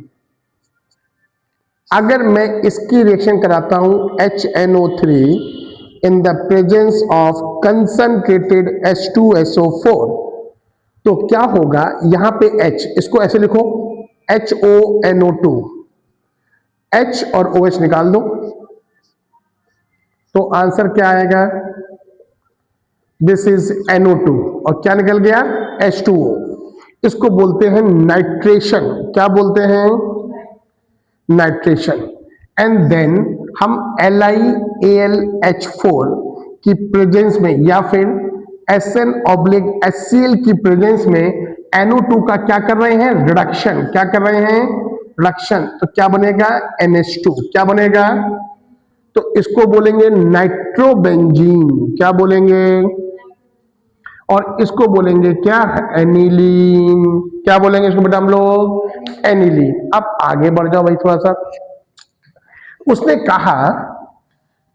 S1: अगर मैं इसकी रिएक्शन कराता हूं HNO3 in the presence of concentrated H2SO4, तो क्या होगा? यहां पे H, इसको ऐसे लिखो HONO2, H और OH निकाल दो, तो आंसर क्या आएगा? दिस इज NO2, और क्या निकल गया? H2O। इसको बोलते हैं नाइट्रेशन। क्या बोलते हैं? नाइट्रेशन। एंड देन हम LiAlH4 की प्रेजेंस में या फिर SN/HCl की प्रेजेंस में NO2 का क्या कर रहे हैं? रिडक्शन। क्या कर रहे हैं? रिडक्शन। तो क्या बनेगा? NH2। क्या बनेगा? तो इसको बोलेंगे नाइट्रोबेंजीन। क्या बोलेंगे? और इसको बोलेंगे क्या? एनिलीन। क्या बोलेंगे इसको बेटा हम लोग? एनिलीन। अब आगे बढ़ जाओ भाई थोड़ा सा। उसने कहा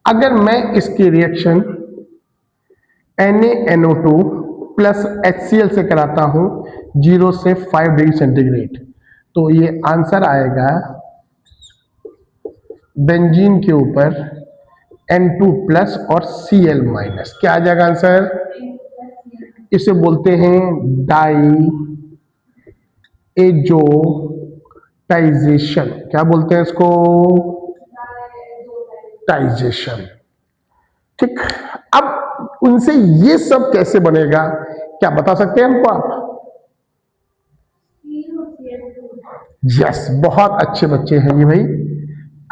S1: अगर मैं इसकी रिएक्शन NaNO2 प्लस HCl से कराता हूं 0 से 5 डिग्री सेंटीग्रेड, तो ये आंसर आएगा बेंजीन के ऊपर N2 प्लस और Cl माइनस। क्या आ जाएगा आंसर? इसे बोलते हैं डाइएजोटाइजेशन। क्या बोलते हैं इसको? टाइजेशन। ठीक, अब उनसे ये सब कैसे बनेगा, क्या बता सकते हैं हमको आप? यस, बहुत अच्छे बच्चे हैं ये भाई।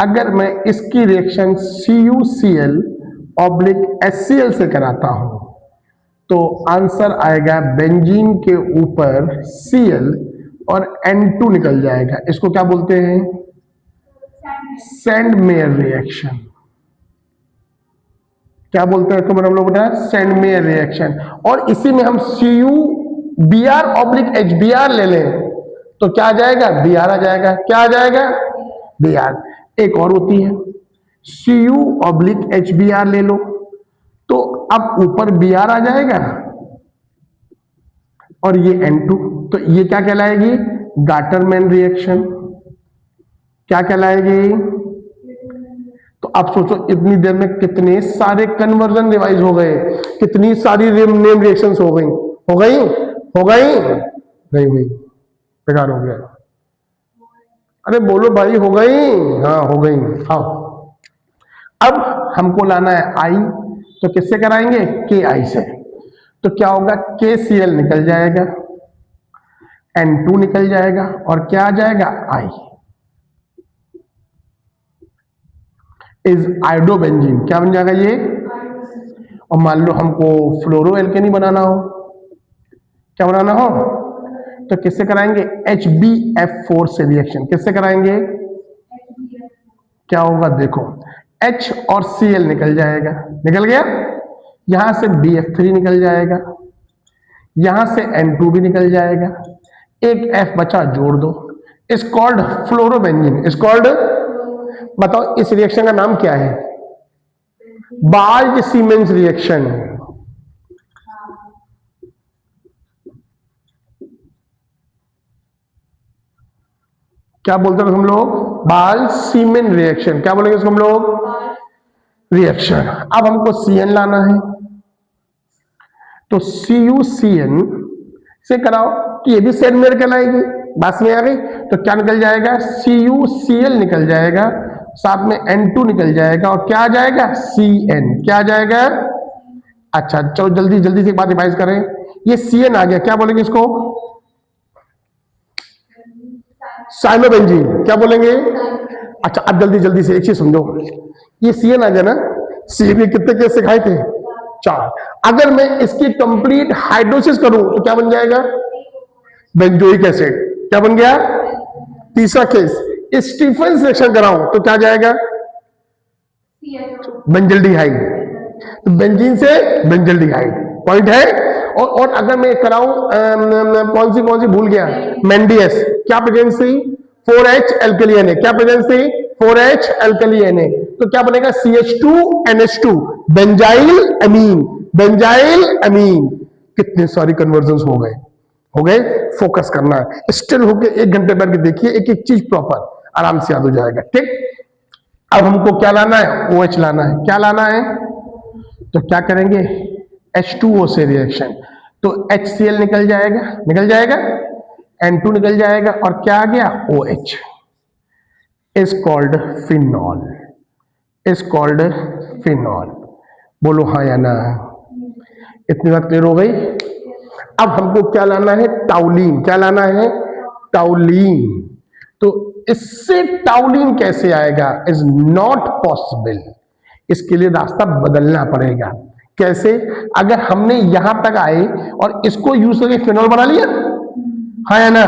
S1: अगर मैं इसकी रिएक्शन CuCl/HCl से कराता हूं तो आंसर आएगा बेंजीन के ऊपर Cl और N2 निकल जाएगा। इसको क्या बोलते हैं? Sandmeyer reaction. क्या बोलते हैं इसको हम लोग बता? Sandmeyer reaction. और इसी में हम CuBr/HBr ले लें तो क्या आ जाएगा? Br आ जाएगा। क्या आ जाएगा? Br। एक और होती है Cu/HBr ले लो तो अब ऊपर Br आ जाएगा और ये N2, तो ये क्या कहलाएगी? Gattermann reaction. क्या कहलाएगी? तो आप सोचो इतनी देर में कितने सारे कन्वर्जन रिवाइज हो गए, कितनी सारी नेम रिएक्शंस हो गई, हो गई, हो गई, नहीं हुई, बेकार हो गया। अरे बोलो भाई, हो गई? हाँ हो गई। आओ, अब हमको लाना है I, तो किससे कराएंगे? KI से। तो क्या होगा? KCl निकल जाएगा, N2 निकल जाएगा और क्या आ जाएगा? I is iodobenzene. क्या बन जाएगा ये? और मान लो हमको फ्लोरो एल्केनी बनाना हो, क्या बनाना हो, तो किससे कराएंगे? HbF4 से रिएक्शन। किससे कराएंगे? क्या होगा? देखो H और Cl निकल जाएगा, निकल गया, यहां से BF3 निकल जाएगा, यहां से N2 भी निकल जाएगा, एक F बचा, जोड़ दो। इस कॉल्ड फ्लोरोबेंजीन। इस कॉल्ड, बताओ इस रिएक्शन का नाम क्या है? Bolt siemens reaction. क्या बोलते हैं हम लोग? बाल्ट सीमेन रिएक्शन। क्या बोलेंगे इसको हम लोग? रिएक्शन। अब हमको CN लाना है तो CuCN से कराओ कि ये भी सैंडमेयर कहलाएगी। बात में आ गई? तो क्या निकल जाएगा? CuCl निकल जाएगा, साथ में N2 निकल जाएगा और क्या आ जाएगा? Cn। क्या आ जाएगा? अच्छा चलो जल्दी जल्दी से एक बात रिवाइज करें। ये CN आ गया, क्या बोलेंगे इसको? साइनोबेंजीन, क्या बोलेंगे? अच्छा अब जल्दी जल्दी से एक चीज समझो, ये CN आ गया ना, CN के कितने केस सिखाए थे? 4। अगर मैं इसकी कंप्लीट हाइड्रोसिस करूं तो क्या बन जाएगा? Benzoic acid. क्या बन गया? तीसरा केस। स्टीफन रिएक्शन कराऊं तो क्या जाएगा? बेंजल्डिहाइड। तो बेंजीन से बेंजल्डिहाइड, पॉइंट है। और अगर मैं कराऊं कौन सी भूल गया, मेंडियस, क्या प्रेजेंस थी? 4H alkali Na। क्या प्रेजेंस थी? 4H alkali Na। तो क्या बनेगा? CH2NH2, बेंजाइल अमीन। बेंजाइल अमीन। कितने सारी कन्वर्जन हो गए। फोकस करना है, स्टिल होके 1 घंटे बैठ के देखिए, एक एक चीज प्रॉपर आराम से याद हो जाएगा। ठीक, अब हमको क्या लाना है? OH लाना है। क्या लाना है? तो क्या करेंगे? H2O से रिएक्शन, तो HCl निकल जाएगा, N2 निकल जाएगा, और क्या आ गया? OH is called phenol. बोलो हाँ या ना? इतनी बात क्लियर हो गई। अब हमको क्या लाना है? टाउलिन। क्या लाना है? टाउलिन। तो इससे टाउलिन कैसे आएगा? Is not possible. इसके लिए रास्ता बदलना पड़ेगा। कैसे? अगर हमने यहां तक आए और इसको यूज करके फिनॉल बना लिया, हाँ या ना?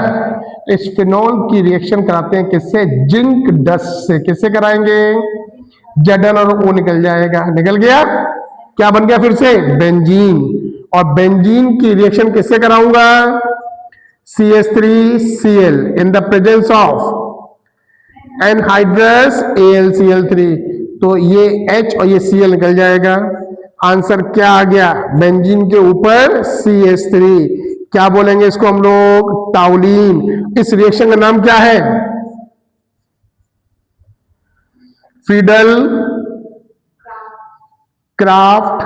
S1: इस फिनॉल की रिएक्शन कराते हैं किससे? जिंक डस्ट से। किससे कराएंगे? Zn और O निकल जाएगा। निकल गया, क्या बन गया? फिर से बेंजीन। और बेंजीन की रिएक्शन किससे कराऊंगा? CH3Cl in the presence of anhydrous AlCl3। तो ये H और ये Cl निकल जाएगा। आंसर क्या आ गया? बेंजीन के ऊपर CH3। क्या बोलेंगे इसको हम लोग? टाउलिन। इस रिएक्शन का नाम क्या है? Friedel craft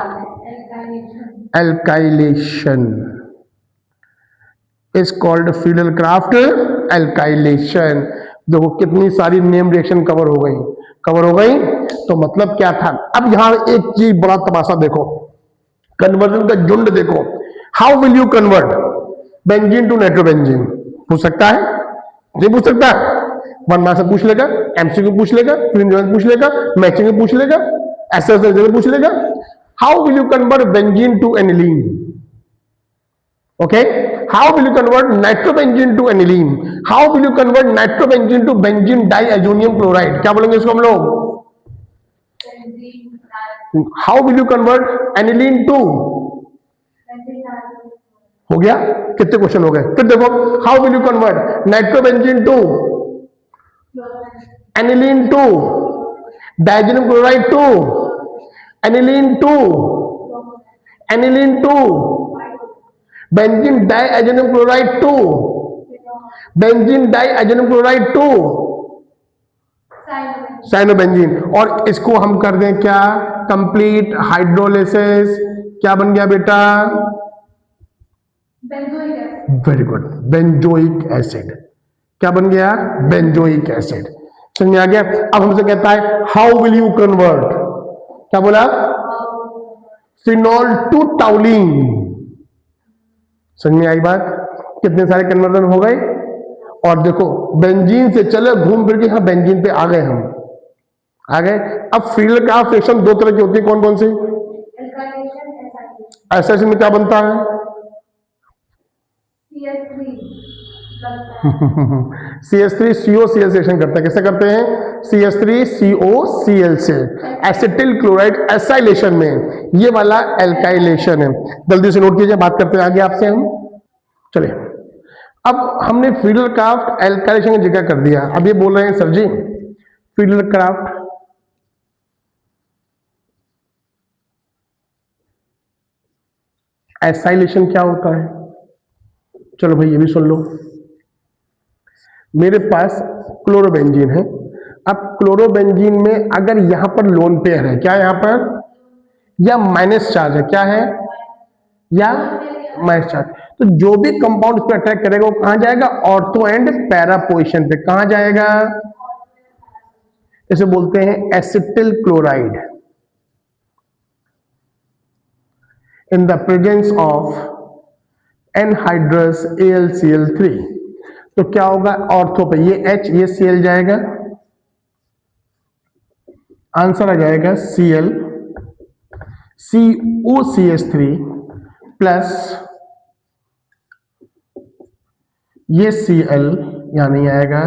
S1: alkylation is called Friedel craft alkylation. देखो कितनी सारी नेम रिएक्शन कवर हो गई। तो मतलब क्या था? अब यहां एक चीज बड़ा तमाशा देखो, कन्वर्जन का झुंड देखो। How will you convert benzene to nitrobenzene? पूछ सकता है? नहीं पूछ सकता। 1 मार्क्स से पूछ लेगा, MCQ पूछ लेगा, पूछ लेगा, मैचिंग पूछ लेगा, ऐसे पूछ लेगा। How will you convert benzene to aniline? Okay, how will you convert nitrobenzene to aniline? How will you convert nitrobenzene to benzene diazonium chloride? क्या बोलेंगे इसको हम लोग? How will you convert aniline to? हो गया? कितने क्वेश्चन हो गए? फिर देखो, how will you convert nitrobenzene to aniline to diazonium chloride to aniline to benzene diazonium chloride 2, benzene diazonium chloride 2 cyanobenzene. और इसको हम कर दें क्या? Complete hydrolysis. क्या बन गया बेटा? Very good, benzoic acid. क्या बन गया? Benzoic acid. समझ में आ गया? अब हमसे कहता है हाउ विल यू कन्वर्ट, क्या बोला? Phenol to toluene. समझ में आई बात? कितने सारे कन्वर्जन हो गए। और देखो बेंजीन से चले घूम फिर के यहां बेंजीन पे आ गए हम, आ गए। अब फ्रीडल क्राफ्ट रिएक्शन 2 तरह की होती है, कौन कौन सी? ऐसा में क्या बनता है? CH3COCl रिएक्शन करते हैं। कैसे करते हैं? CH3COCl से एसिटिल क्लोराइड एसाइलेशन में, ये वाला एल्काइलेशन है। जल्दी से नोट कीजिए, बात करते हैं आगे आपसे हम। चलिए, अब हमने फ्रीडल क्राफ्ट एल्काइलेशन की जगह कर दिया। अब ये बोल रहे हैं सर जी फ्रीडल क्राफ्ट एसाइलेशन क्या होता है? चलो भाई ये भी सुन लो। मेरे पास क्लोरोबेंजीन है। अब क्लोरोबेंजीन में अगर यहां पर लोन पेयर है, क्या यहां पर, या माइनस चार्ज है, क्या है, या माइनस चार्ज, तो जो भी कंपाउंड इस पर अटैक करेगा वो कहां जाएगा? ऑर्थो एंड पैरा पोजीशन पे। कहां जाएगा? इसे बोलते हैं acetyl chloride. In the presence of anhydrous AlCl3। तो क्या होगा ऑर्थो पे, ये H ये Cl जाएगा, आंसर आ जाएगा Cl COCH3 प्लस ये Cl यहां नहीं आएगा,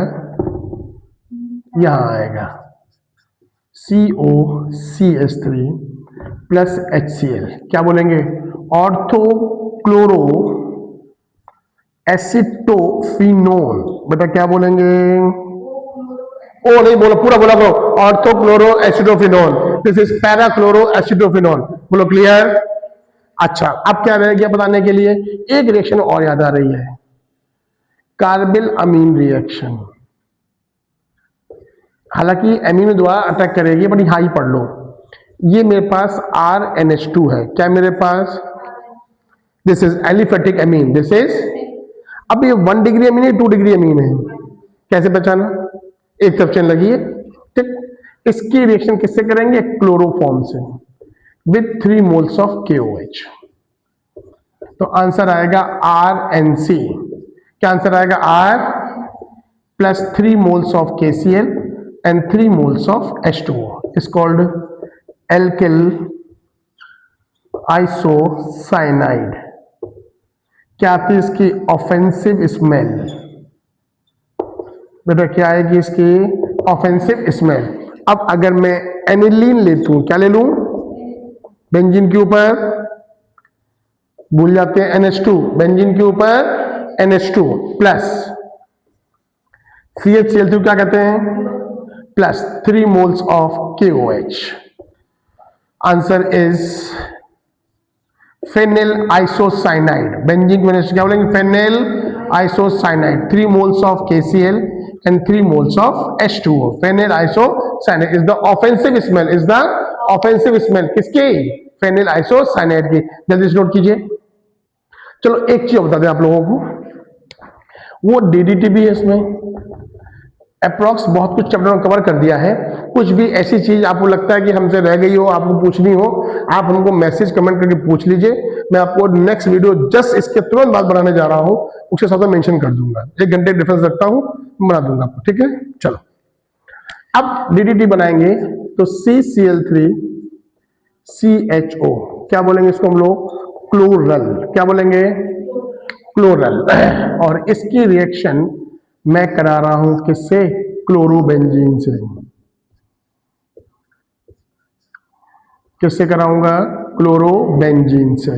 S1: यहां आएगा COCH3 प्लस HCl। क्या बोलेंगे? Ortho chloro acetophenol. बेटा क्या बोलेंगे? ओ नहीं बोलो, पूरा बोला करो, ortho chloro acetophenol, this is para chloro acetophenol. बोलो क्लियर? अच्छा, अब क्या रह गया बताने के लिए? एक रिएक्शन और याद आ रही है, कार्बिल अमीन रिएक्शन। हालांकि एमिनो द्वारा अटैक करेगी, बट यहां ही पढ़ लो। ये मेरे पास RNH2 है, क्या मेरे पास? This is aliphatic amine, this is, अब ये 1 डिग्री अमीन है, 2 डिग्री अमीन है, कैसे पहचाना? एक तरफ चेन लगी है, ठीक। इसकी रिएक्शन किससे करेंगे? क्लोरोफॉर्म से, विथ 3 मोल्स ऑफ KOH। तो आंसर आएगा RNC। क्या आंसर आएगा? R plus 3 moles of KCl and 3 moles of H2O is called alkyl isocyanide। क्या आती है इसकी? Offensive smell. बेटा क्या आएगी इसकी? Offensive smell. अब अगर मैं एनिलीन लेता हूं, क्या ले लूं? बेंजीन के ऊपर भूल जाते हैं NH2, बेंजीन के ऊपर NH2 प्लस CHCl3 क्या कहते हैं? Plus 3 moles of KOH। Answer is phenyl isocyanide. Benzene को क्या बोलेंगे? Phenyl isocyanide. 3 moles of KCl and 3 moles of H2O। Phenyl isocyanide is the offensive smell, is the offensive smell किसकी? Phenyl isocyanide की। जल्दी से नोट कीजिए। चलो एक चीज बता दें आप लोगों को, वो DDT भी है इसमें। अप्रॉक्स बहुत कुछ चैप्टर में कवर कर दिया है। कुछ भी ऐसी चीज आपको लगता है कि हमसे रह गई हो, आपको पूछनी हो, आप हमको मैसेज कमेंट करके पूछ लीजिए। मैं आपको नेक्स्ट वीडियो जस्ट इसके तुरंत बाद बनाने जा रहा हूं, उसके साथ मेंशन कर दूंगा। 1 घंटे डिफरेंस रखता हूं, बना दूंगा आपको, ठीक है। चलो अब DDT बनाएंगे तो CCl3 CHO, क्या बोलेंगे इसको हम लोग? क्लोरल। क्या बोलेंगे? क्लोरल। और इसकी रिएक्शन मैं करा रहा हूं किससे? क्लोरोबेंजीन से। किससे कराऊंगा? क्लोरोबेंजीन से।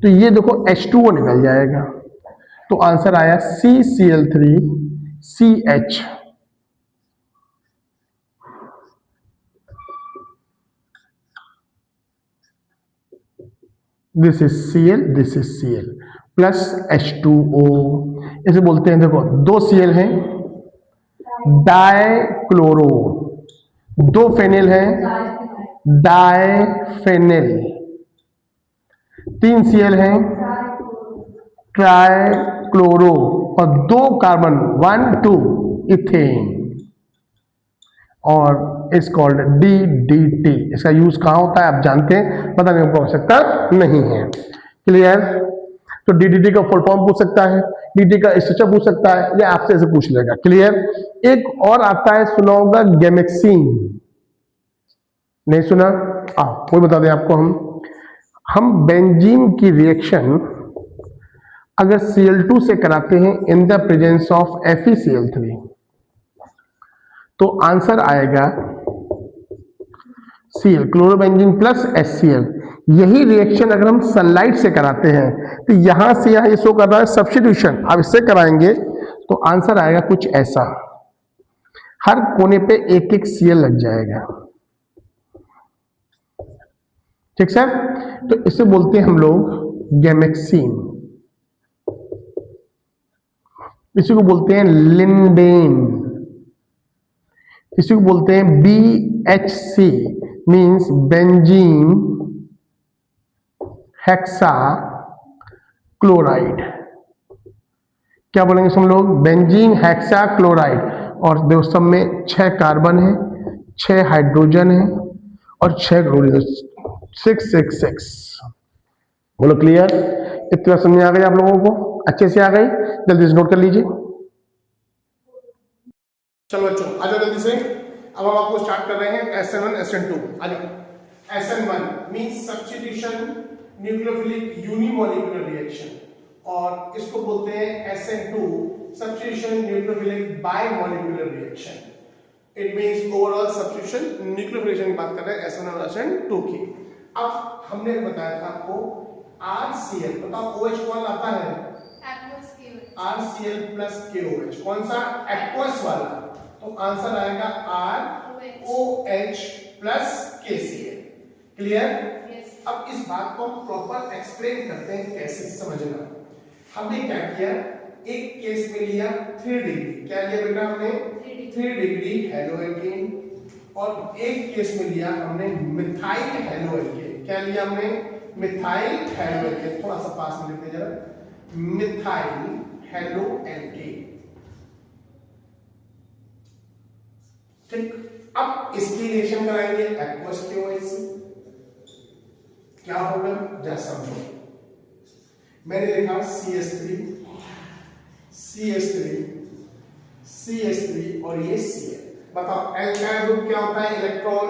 S1: तो ये देखो H2O निकल जाएगा, तो आंसर आया CCl3 CH। This is Cl, this is Cl plus H2O। इसे बोलते हैं, देखो 2 Cl हैं, डाइक्लोरो, 2 फेनिल हैं, डाइफेनिल, 3 Cl हैं, ट्राइक्लोरो, और 2 कार्बन 1 2 इथेन, और इज कॉल्ड DDT। इसका यूज कहां होता है आप जानते हैं, पता नहीं, आपको आवश्यकता नहीं है। क्लियर? तो DDT का फुल फॉर्म पूछ सकता है, DDT का स्ट्रक्चर पूछ सकता है, या आपसे ऐसे पूछ लेगा। क्लियर? एक और आता है, सुना होगा गैमेक्सीन, नहीं सुना? कोई बता दें आपको। हम बेंजीन की रिएक्शन अगर Cl2 से कराते हैं इन द प्रेजेंस ऑफ FeCl3, तो आंसर आएगा Cl, क्लोरोबेंजीन प्लस HCl। यही रिएक्शन अगर हम सनलाइट से कराते हैं तो यहां से यहां ये शो कर रहा है सब्स्टिट्यूशन, अब इससे कराएंगे तो आंसर आएगा कुछ ऐसा, हर कोने पे 1-1 Cl लग जाएगा। ठीक सर? तो इसे बोलते हैं हम लोग गैमेक्सीन, इसी को बोलते हैं लिंडेन, इसी को बोलते हैं BHC, means benzene hexa chloride. क्या बोलेंगे हम लोग? Benzene hexa chloride. और देखो सब में 6 कार्बन है, 6 हाइड्रोजन है और 6 क्लोरीन, 666। बोलो क्लियर? इतनी बात समझ में आ गई आप लोगों को? अच्छे से आ गई? जल्दी से नोट कर लीजिए। चलो बच्चों आ जाओ जल्दी से। अब हम आपको स्टार्ट कर रहे हैं SN1 SN2। आ जाओ। SN1 means substitution nucleophilic unimolecular reaction, और इसको बोलते हैं SN2 substitution nucleophilic bimolecular reaction. It means overall substitution nucleophilation की बात कर रहे हैं SN1 और SN2 की। अब हमने बताया था आपको RCl, बताओ OH कौन आता है? RCl प्लस KOH, कौन सा? एक्वस वाला। तो आंसर आएगा ROH प्लस KCl। क्लियर? अब इस बात को हम प्रॉपर एक्सप्लेन करते हैं, कैसे समझना। हमने क्या किया, एक केस में लिया 3 डिग्री, क्या लिया बेटा हमने? 3 डिग्री हेलोएल्केन, और एक केस में लिया हमने मिथाइल हेलोएल्केन। क्या लिया हमने? Methyl haloalkane. थोड़ा सा पास में लिखते जरा, मिथाइल हेलोएल्केन। ठीक, अब इसकी रिएक्शन कराएंगे एक्वस KOH से। क्या होगा जरा समझो। मैंने लिखा CH3 CH3 CH3 और ये Cl। बताओ एल्काइल ग्रुप क्या होता है? इलेक्ट्रॉन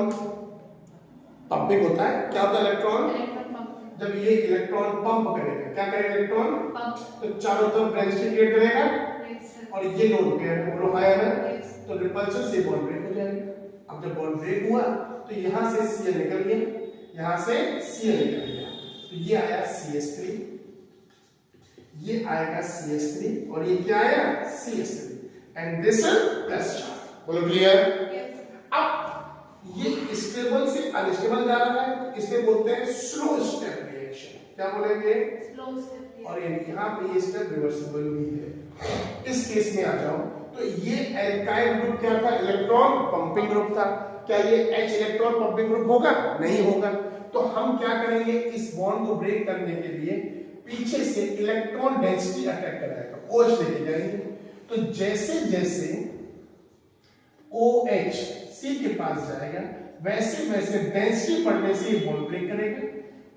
S1: पंपिंग होता है। क्या होता है? इलेक्ट्रॉन। जब ये इलेक्ट्रॉन पंप करेगा, क्या करेगा? इलेक्ट्रॉन तो चारों तरफ ब्रेक क्रिएट करेगा, और ये लोन पेयर बोलो हाई है, तो रिपल्शन से बॉन्ड ब्रेक हो जाएगा। अब जब बॉन्ड ब्रेक हुआ तो यहां से Cl निकल गया, यहां से Cl निकल गया, तो ये आया CH3, ये आएगा CH3, और ये क्या आया? CH3, and this plus charge. बोलो क्लियर? अब ये स्टेबल से अनस्टेबल जा रहा है, इसे बोलते हैं स्लो स्टेप रिएक्शन। क्या बोलेंगे? Slow step. और यहाँ पे ये स्टेप रिवर्सिबल भी है। इस केस में आ जाओ तो ये एल्काइल ग्रुप क्या था? इलेक्ट्रॉन पंपिंग ग्रुप था। क्या ये H इलेक्ट्रॉन पंपिंग ग्रुप होगा? नहीं होगा। तो हम क्या करेंगे, इस बॉन्ड को ब्रेक करने के लिए पीछे से इलेक्ट्रॉन डेंसिटी अटैक कराएगा, OH लेके जाएंगे। तो जैसे जैसे OH C के पास जाएगा, वैसे वैसे डेंसिटी बढ़ने से ये बॉन्ड ब्रेक करेगा,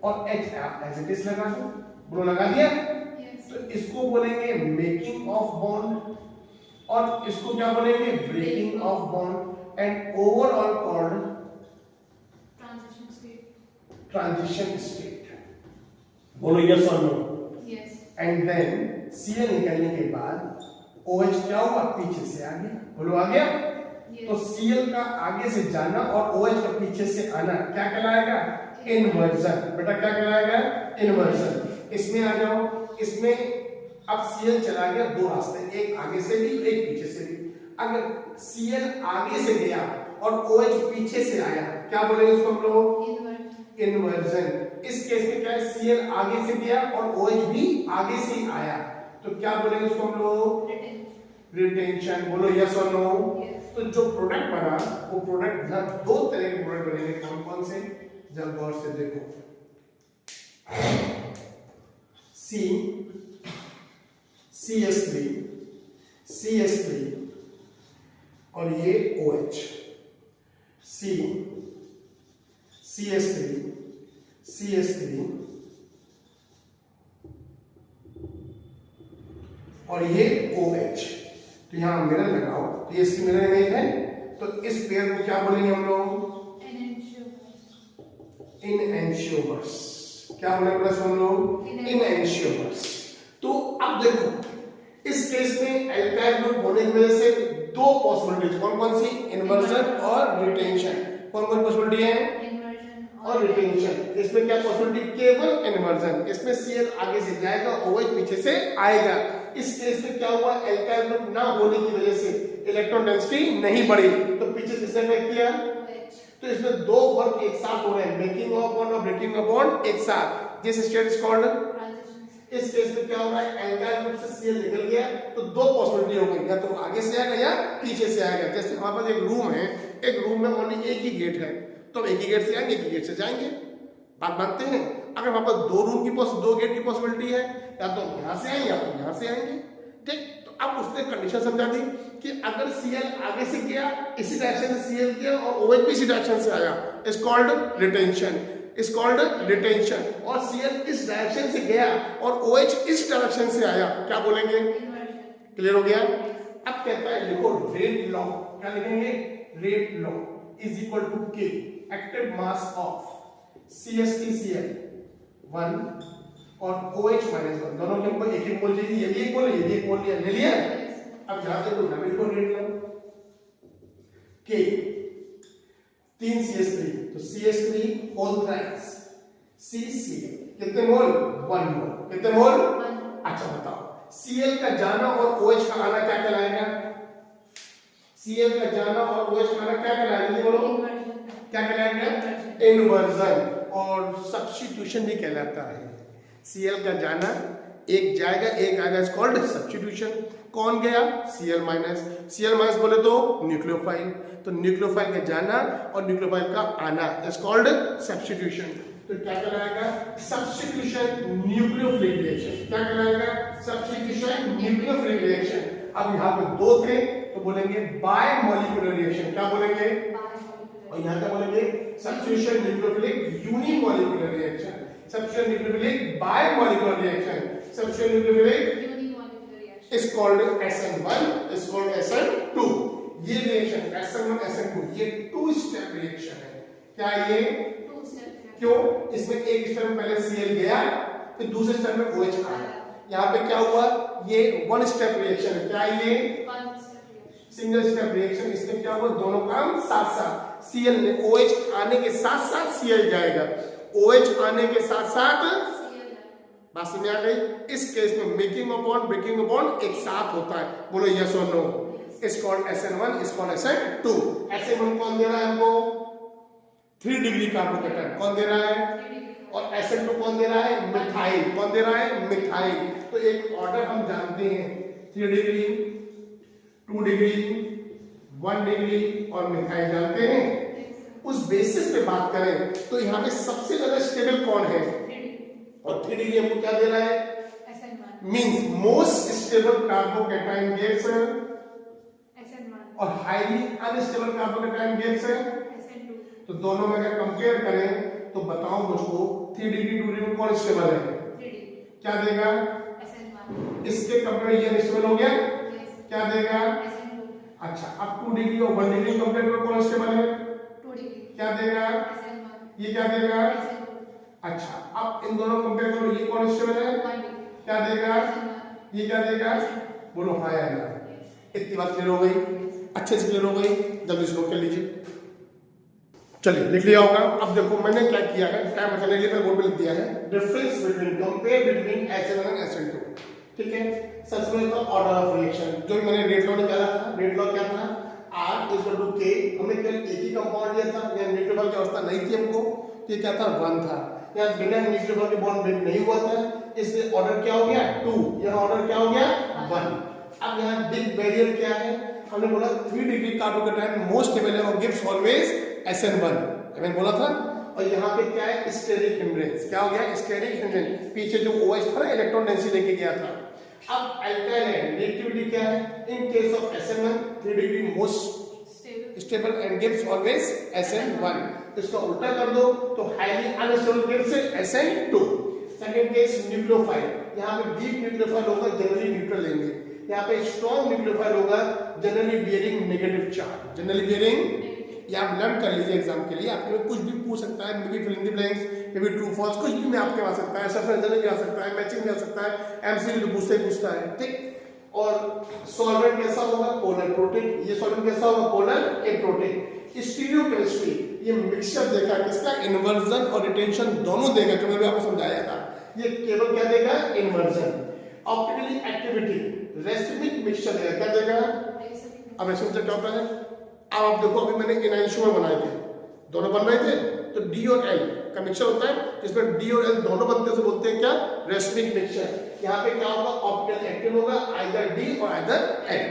S1: और H एज इट इज लगा दो। ब्रो लगा दिया? तो इसको बोलेंगे मेकिंग ऑफ बॉन्ड, और इसको क्या बोलेंगे? Breaking of bond, and overall called transition state. बोलो यस और no? Yes. And then Cl निकलने के बाद OH क्या हुआ? पीछे से आ गया। बोलो आ गया? yes. तो Cl का आगे से जाना और OH का पीछे से आना क्या कहलाएगा? इन्वर्जन। बेटा क्या कहलाएगा? इन्वर्जन। इसमें आ जाओ, इसमें अब Cl चला गया दो रास्ते, एक आगे से भी, एक पीछे से भी। अगर Cl आगे से गया और OH पीछे से आया, क्या बोलेंगे उसको हम लोग? इन्वर्जन। इस केस में क्या है? Cl आगे से गया और OH भी आगे से ही आया, तो क्या बोलेंगे उसको हम लोग? रिटेंशन। बोलो यस और नो? तो जो प्रोडक्ट बना, वो प्रोडक्ट दो तरह के प्रोडक्ट बनेंगे। कौन कौन से? जब गौर से देखो, CH3 और ये OH, CH3 और ये OH। तो यहां मिरर लगाओ, तो ये इसकी मिरर इमेज है, तो इस पेयर को क्या बोलेंगे हम लोग? इनएंशियोमर्स। क्या बोले प्लस हम लोग? इनएंशियोमर्स। तो अब देखो, इस केस में एल्काइल ग्रुप होने की वजह से दो पॉसिबिलिटीज, कौन कौन सी? इन्वर्जन और रिटेंशन। कौन कौन पॉसिबिलिटी है? और रिटेंशन। इसमें क्या पॉसिबिलिटी? केवल इन्वर्जन। इसमें Cl आगे से जाएगा, OH पीछे से आएगा। इस केस में क्या हुआ? एल्काइल ग्रुप ना होने की वजह से इलेक्ट्रॉन डेंसिटी नहीं बढ़ी, तो पीछे किसने ब्रेक किया? तो इसमें दो वर्क एक साथ हो रहे हैं, मेकिंग ऑफ बॉन्ड और ब्रेकिंग ऑफ बॉन्ड एक साथ। This state is called transition. इस केस में क्या हो रहा है? एल्काइल ग्रुप से Cl निकल गया, तो दो पॉसिबिलिटी हो गई, या तो आगे से आएगा या पीछे से आएगा। जैसे हमारे पास एक रूम है, एक रूम में ओनली एक ही गेट है, तो एक ही गेट से आएंगे, एक ही गेट से जाएंगे। बात मानते हैं? अगर हमारे पास दो गेट की पॉसिबिलिटी है, या तो यहां से आएंगे या तो यहां से आएंगे। ठीक, तो अब उसने कंडीशन समझा दी कि अगर Cl आगे से गया, इसी डायरेक्शन से Cl गया और OH भी इसी डायरेक्शन से आया, is called retention. Is called retention. और Cl इस डायरेक्शन से गया और OH इस डायरेक्शन से आया, क्या बोलेंगे? क्लियर हो गया? अब कहता है लिखो रेट लॉ, क्या लिखेंगे? Rate law is equal to K active mass of CH3Cl 1 और OH -1, दोनों के ऊपर एक एक मोल चाहिए, ये भी एक मोल, ये भी एक मोल लिया, ले लिया। अब यहां से तो लिखो रेट लॉ K 3 CH3 तो CH3 होल थ्राइस CCl कितने मोल? 1 मोल। कितने मोल? अच्छा बताओ Cl का जाना और OH का आना क्या कहलाएगा? Cl का जाना और OH का आना क्या कहलाएगा? ये बोलो क्या कहलाएगा? इन्वर्जन और सब्स्टिट्यूशन भी कहलाता है। Cl का जाना एक जाएगा एक आएगा, इज कॉल्ड सब्स्टिट्यूशन। कौन गया? Cl माइनस बोले तो न्यूक्लियोफाइल, तो न्यूक्लियोफाइल का जाना और न्यूक्लियोफाइल का आना इज कॉल्ड सब्स्टिट्यूशन। तो क्या कहलाएगा? Substitution nucleophilic reaction. क्या कहलाएगा? Substitution nucleophilic reaction. अब यहाँ पे दो थे तो बोलेंगे बाय मॉलिक्यूलर रिएक्शन। क्या बोलेंगे? और यहाँ क्या बोलेंगे? Substitution nucleophilic unimolecular reaction, substitution nucleophilic bye molecular reaction, substitution nucleophilic is called SN1, is called SN2। ये रिएक्शन SN1 SN2 ये 2 स्टेप रिएक्शन है। क्या ये 2 स्टेप? क्यों? इसमें एक स्टेप में पहले Cl गया फिर दूसरे स्टेप में OH आया। यहाँ पे क्या हुआ? ये 1 स्टेप रिएक्शन है। क्या ये? 1 step reaction, single step reaction. इसमें क्या हुआ? दोनों काम साथ साथ, Cl में OH आने के साथ साथ Cl जाएगा, OH आने के साथ साथ बात समझ आ गई? इस केस में मेकिंग अपॉन ब्रेकिंग अपॉन एक साथ होता है। बोलो यस और no? Is called SN1, is called SN2। SN1 कौन दे रहा है हमको? 3 डिग्री कार्बोकेटन। कौन दे रहा है? और SN2 कौन दे रहा है? मिथाइल। कौन दे रहा है? मिथाइल। तो एक ऑर्डर हम जानते हैं, 3 डिग्री 2 डिग्री 1 डिग्री और मिथाइल जानते हैं। उस बेसिस पे बात करें तो यहाँ पे सबसे ज्यादा स्टेबल कौन है? और 3 डिग्री हमको क्या दे रहा है? Means most stable carbocation gas है SN1 और हाईली अनस्टेबल कार्बोकेटाइन गैस है SN2। तो दोनों में अगर कंपेयर करें तो बताओ मुझको 3 डिग्री 2 डिग्री में कौन स्टेबल है? 3 डिग्री। क्या देगा? SN1। इसके कंपेयर ये अनस्टेबल हो गया। क्या देगा? SN2। अच्छा अब 2 डिग्री और 1 डिग्री कंपेयर करो कौन स्टेबल है? 2 डिग्री। क्या देगा? SN1। ये क्या देगा? अच्छा अब इन दोनों कंपेयर करो, ये कौन स्टेबल है? क्या देगा? ये क्या देगा? बोलो हाँ या ना। इतनी बात क्लियर हो गई? अच्छे से क्लियर हो गई? जल्दी से नोट कर लीजिए। चलिए लिख लिया होगा। अब देखो मैंने क्या किया है, टाइम बचाने के लिए बोर्ड पे लिख दिया है difference between, compare between SN1 and SN2। ठीक है, सबसे पहले तो ऑर्डर ऑफ रिएक्शन जो मैंने रेट लॉ निकाला था। रेट लॉ क्या था? R is equal to K। हमने केवल एक ही कंपाउंड लिया था, या न्यूट्रल की अवस्था नहीं थी हमको, तो ये क्या था? 1 था। यहाँ बिना न्यूट्रल के बॉन्ड ब्रेक नहीं हुआ था, इसलिए ऑर्डर क्या हो गया? 2। यहाँ ऑर्डर क्या हो गया? 1। अब यहाँ बिग बैरियर क्या है? हमने बोला 3 डिग्री कार्बोकेटाइन मोस्ट स्टेबल है और गिव्स ऑलवेज SN1, मैंने बोला था। और यहाँ पे क्या है? Steric hindrance. क्या हो गया? Steric hindrance. पीछे जो OH था ना, इलेक्ट्रॉन डेंसिटी लेके गया था। अब अल्काइल रिएक्टिविटी क्या है? In case of SN1 3 degree most stable and gives always SN1। इसका उल्टा कर दो तो highly unstable gives SN2। Second case nucleophile, यहाँ पे वीक न्यूक्लियोफाइल होगा, जनरली न्यूट्रल लेंगे। यहाँ पे स्ट्रॉन्ग न्यूक्लियोफाइल होगा, generally bearing negative charge, generally bearing. ये आप लर्न कर लीजिए एग्जाम के लिए, आपके कुछ भी पूछ सकता है, may be fill in the blanks, may be true false, कुछ भी में आपके आ सकता है, सफर भी आ सकता है, मैचिंग भी आ सकता है, एमसीक्यू तो पूछता ही पूछता है। ठीक। और सॉल्वेंट कैसा होगा? Polar protein. ये सॉल्वेंट कैसा होगा? पोलर ए प्रोटीन। स्टीरियोकेमिस्ट्री, ये मिक्सचर देखा किसका? इन्वर्जन और रिटेंशन दोनों देगा, जो मैंने आपको समझाया था। ये केवल क्या देगा? Inversion. Optically activity, racemic mixture देगा। क्या देगा? अब रेसिमिक क्या होता है? अब आप देखो, अभी मैंने एनाइंशुअर बनाए थे, दोनों बन रहे थे, तो D और L का मिक्सचर होता है, जिसमें D और L दोनों बनते से बोलते हैं क्या? Racemic mixture. यहाँ पे क्या होगा? ऑप्टिकल एक्टिव होगा, आइदर D और आइदर L।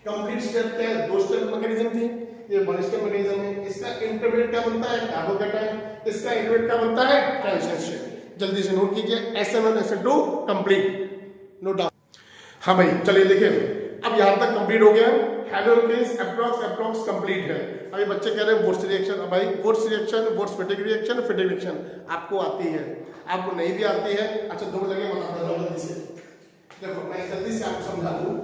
S1: कंप्लीट स्टेप क्या है? 2 स्टेप मैकेनिज्म थी, ये 1 स्टेप मैकेनिज्म है। इसका इंटरमीडिएट क्या बनता है? कार्बोकेटाइन। इसका इंटरमीडिएट क्या बनता है? ट्रांजिशन। जल्दी से नोट कीजिए, SN1 SN2 complete, no doubt. हाँ भाई चलिए देखिए, अब यहाँ तक कंप्लीट हो गया। हेलो एल्केन्स अप्रॉक्स कंप्लीट है। अभी बच्चे कह रहे हैं वुड्स रिएक्शन, भाई Wurtz reaction, Wurtz Fittig reaction, Fittig reaction आपको आती है, आपको नहीं भी आती है। अच्छा 2 लगे बताता हूँ जल्दी से। देखो मैं जल्दी से आपको समझा दूं,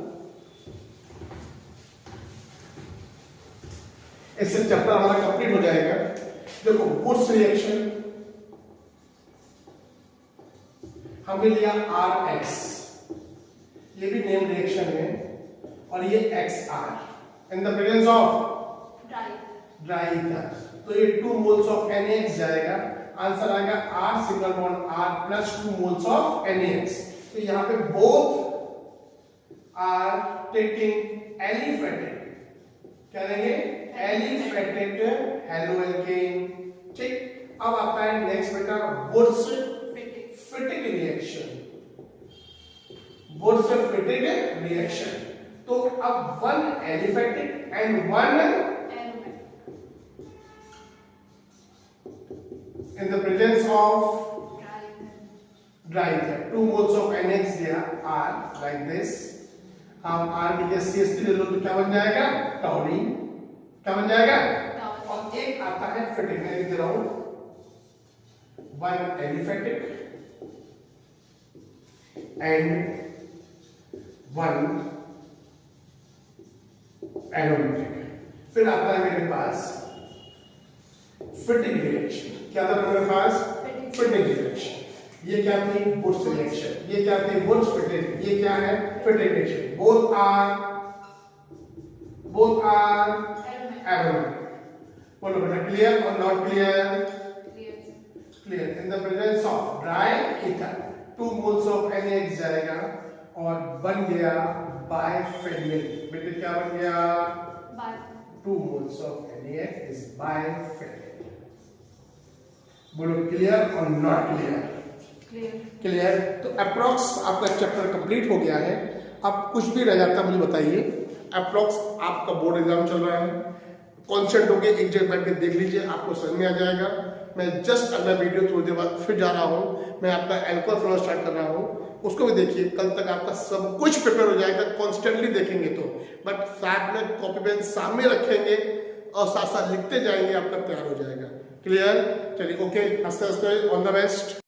S1: इससे चैप्टर हमारा कंप्लीट हो जाएगा। देखो वुड्स रिएक्शन हमने लिया RX, ये भी नेम रिएक्शन है, और ये XR in the presence of dry ether, तो ये 2 मोल्स ऑफ NaX जाएगा। आंसर आएगा R single bond R plus 2 moles of NaX। तो यहाँ पे बोथ आर टेकिंग एलिफेटिक, क्या लेंगे एलिफेटिक हेलो एल्केन। ठीक, अब आता है नेक्स्ट बेटा Wurtz Fittig reaction, Wurtz Fittig reaction. तो अब 1 aliphatic and 1 in the presence of dry ether, 2 moles of NaX there are like this। हम R की जगह CH3 ले लो तो क्या बन जाएगा टॉरिन, क्या बन जाएगा, और एक आता है फिटिक, मैं लिख रहा हूं 1 एलिफेटिक एंड 1 एरोमेटिक। फिर आता है मेरे पास फिटिक रिएक्शन, क्या था मेरे पास फिटिक रिएक्शन। ये क्या थी वुड्स रिएक्शन, ये क्या थी वुड्स फिटिक, ये क्या है Fittig reaction. Both are aromatic. बोलो बेटा क्लियर और not clear? Clear. In the presence of dry ether 2 moles of NaX जाएगा और बन गया बाइफेनिल। बेटे क्या बन गया 2 moles of NaX is biphenyl. बोलो क्लियर और नॉट क्लियर? क्लियर। तो अप्रॉक्स आपका चैप्टर कंप्लीट हो गया है। अब कुछ भी रह जाता मुझे बताइए। अप्रॉक्स आपका बोर्ड एग्जाम चल रहा है, कॉन्सेंट्रेट होके एक जगह बैठ के देख लीजिए, आपको समझ में आ जाएगा। मैं जस्ट अगला वीडियो थोड़ी देर बाद फिर जा रहा हूँ, मैं आपका एल्कोहल फ्लो स्टार्ट कर रहा हूँ, उसको भी देखिए। कल तक आपका सब कुछ प्रिपेयर हो जाएगा, कॉन्स्टेंटली देखेंगे तो, बट साथ में कॉपी पेन सामने रखेंगे और साथ साथ लिखते जाएंगे, आपका तैयार हो जाएगा। क्लियर? चलिए ओके, हंसते हंसते ऑल द बेस्ट।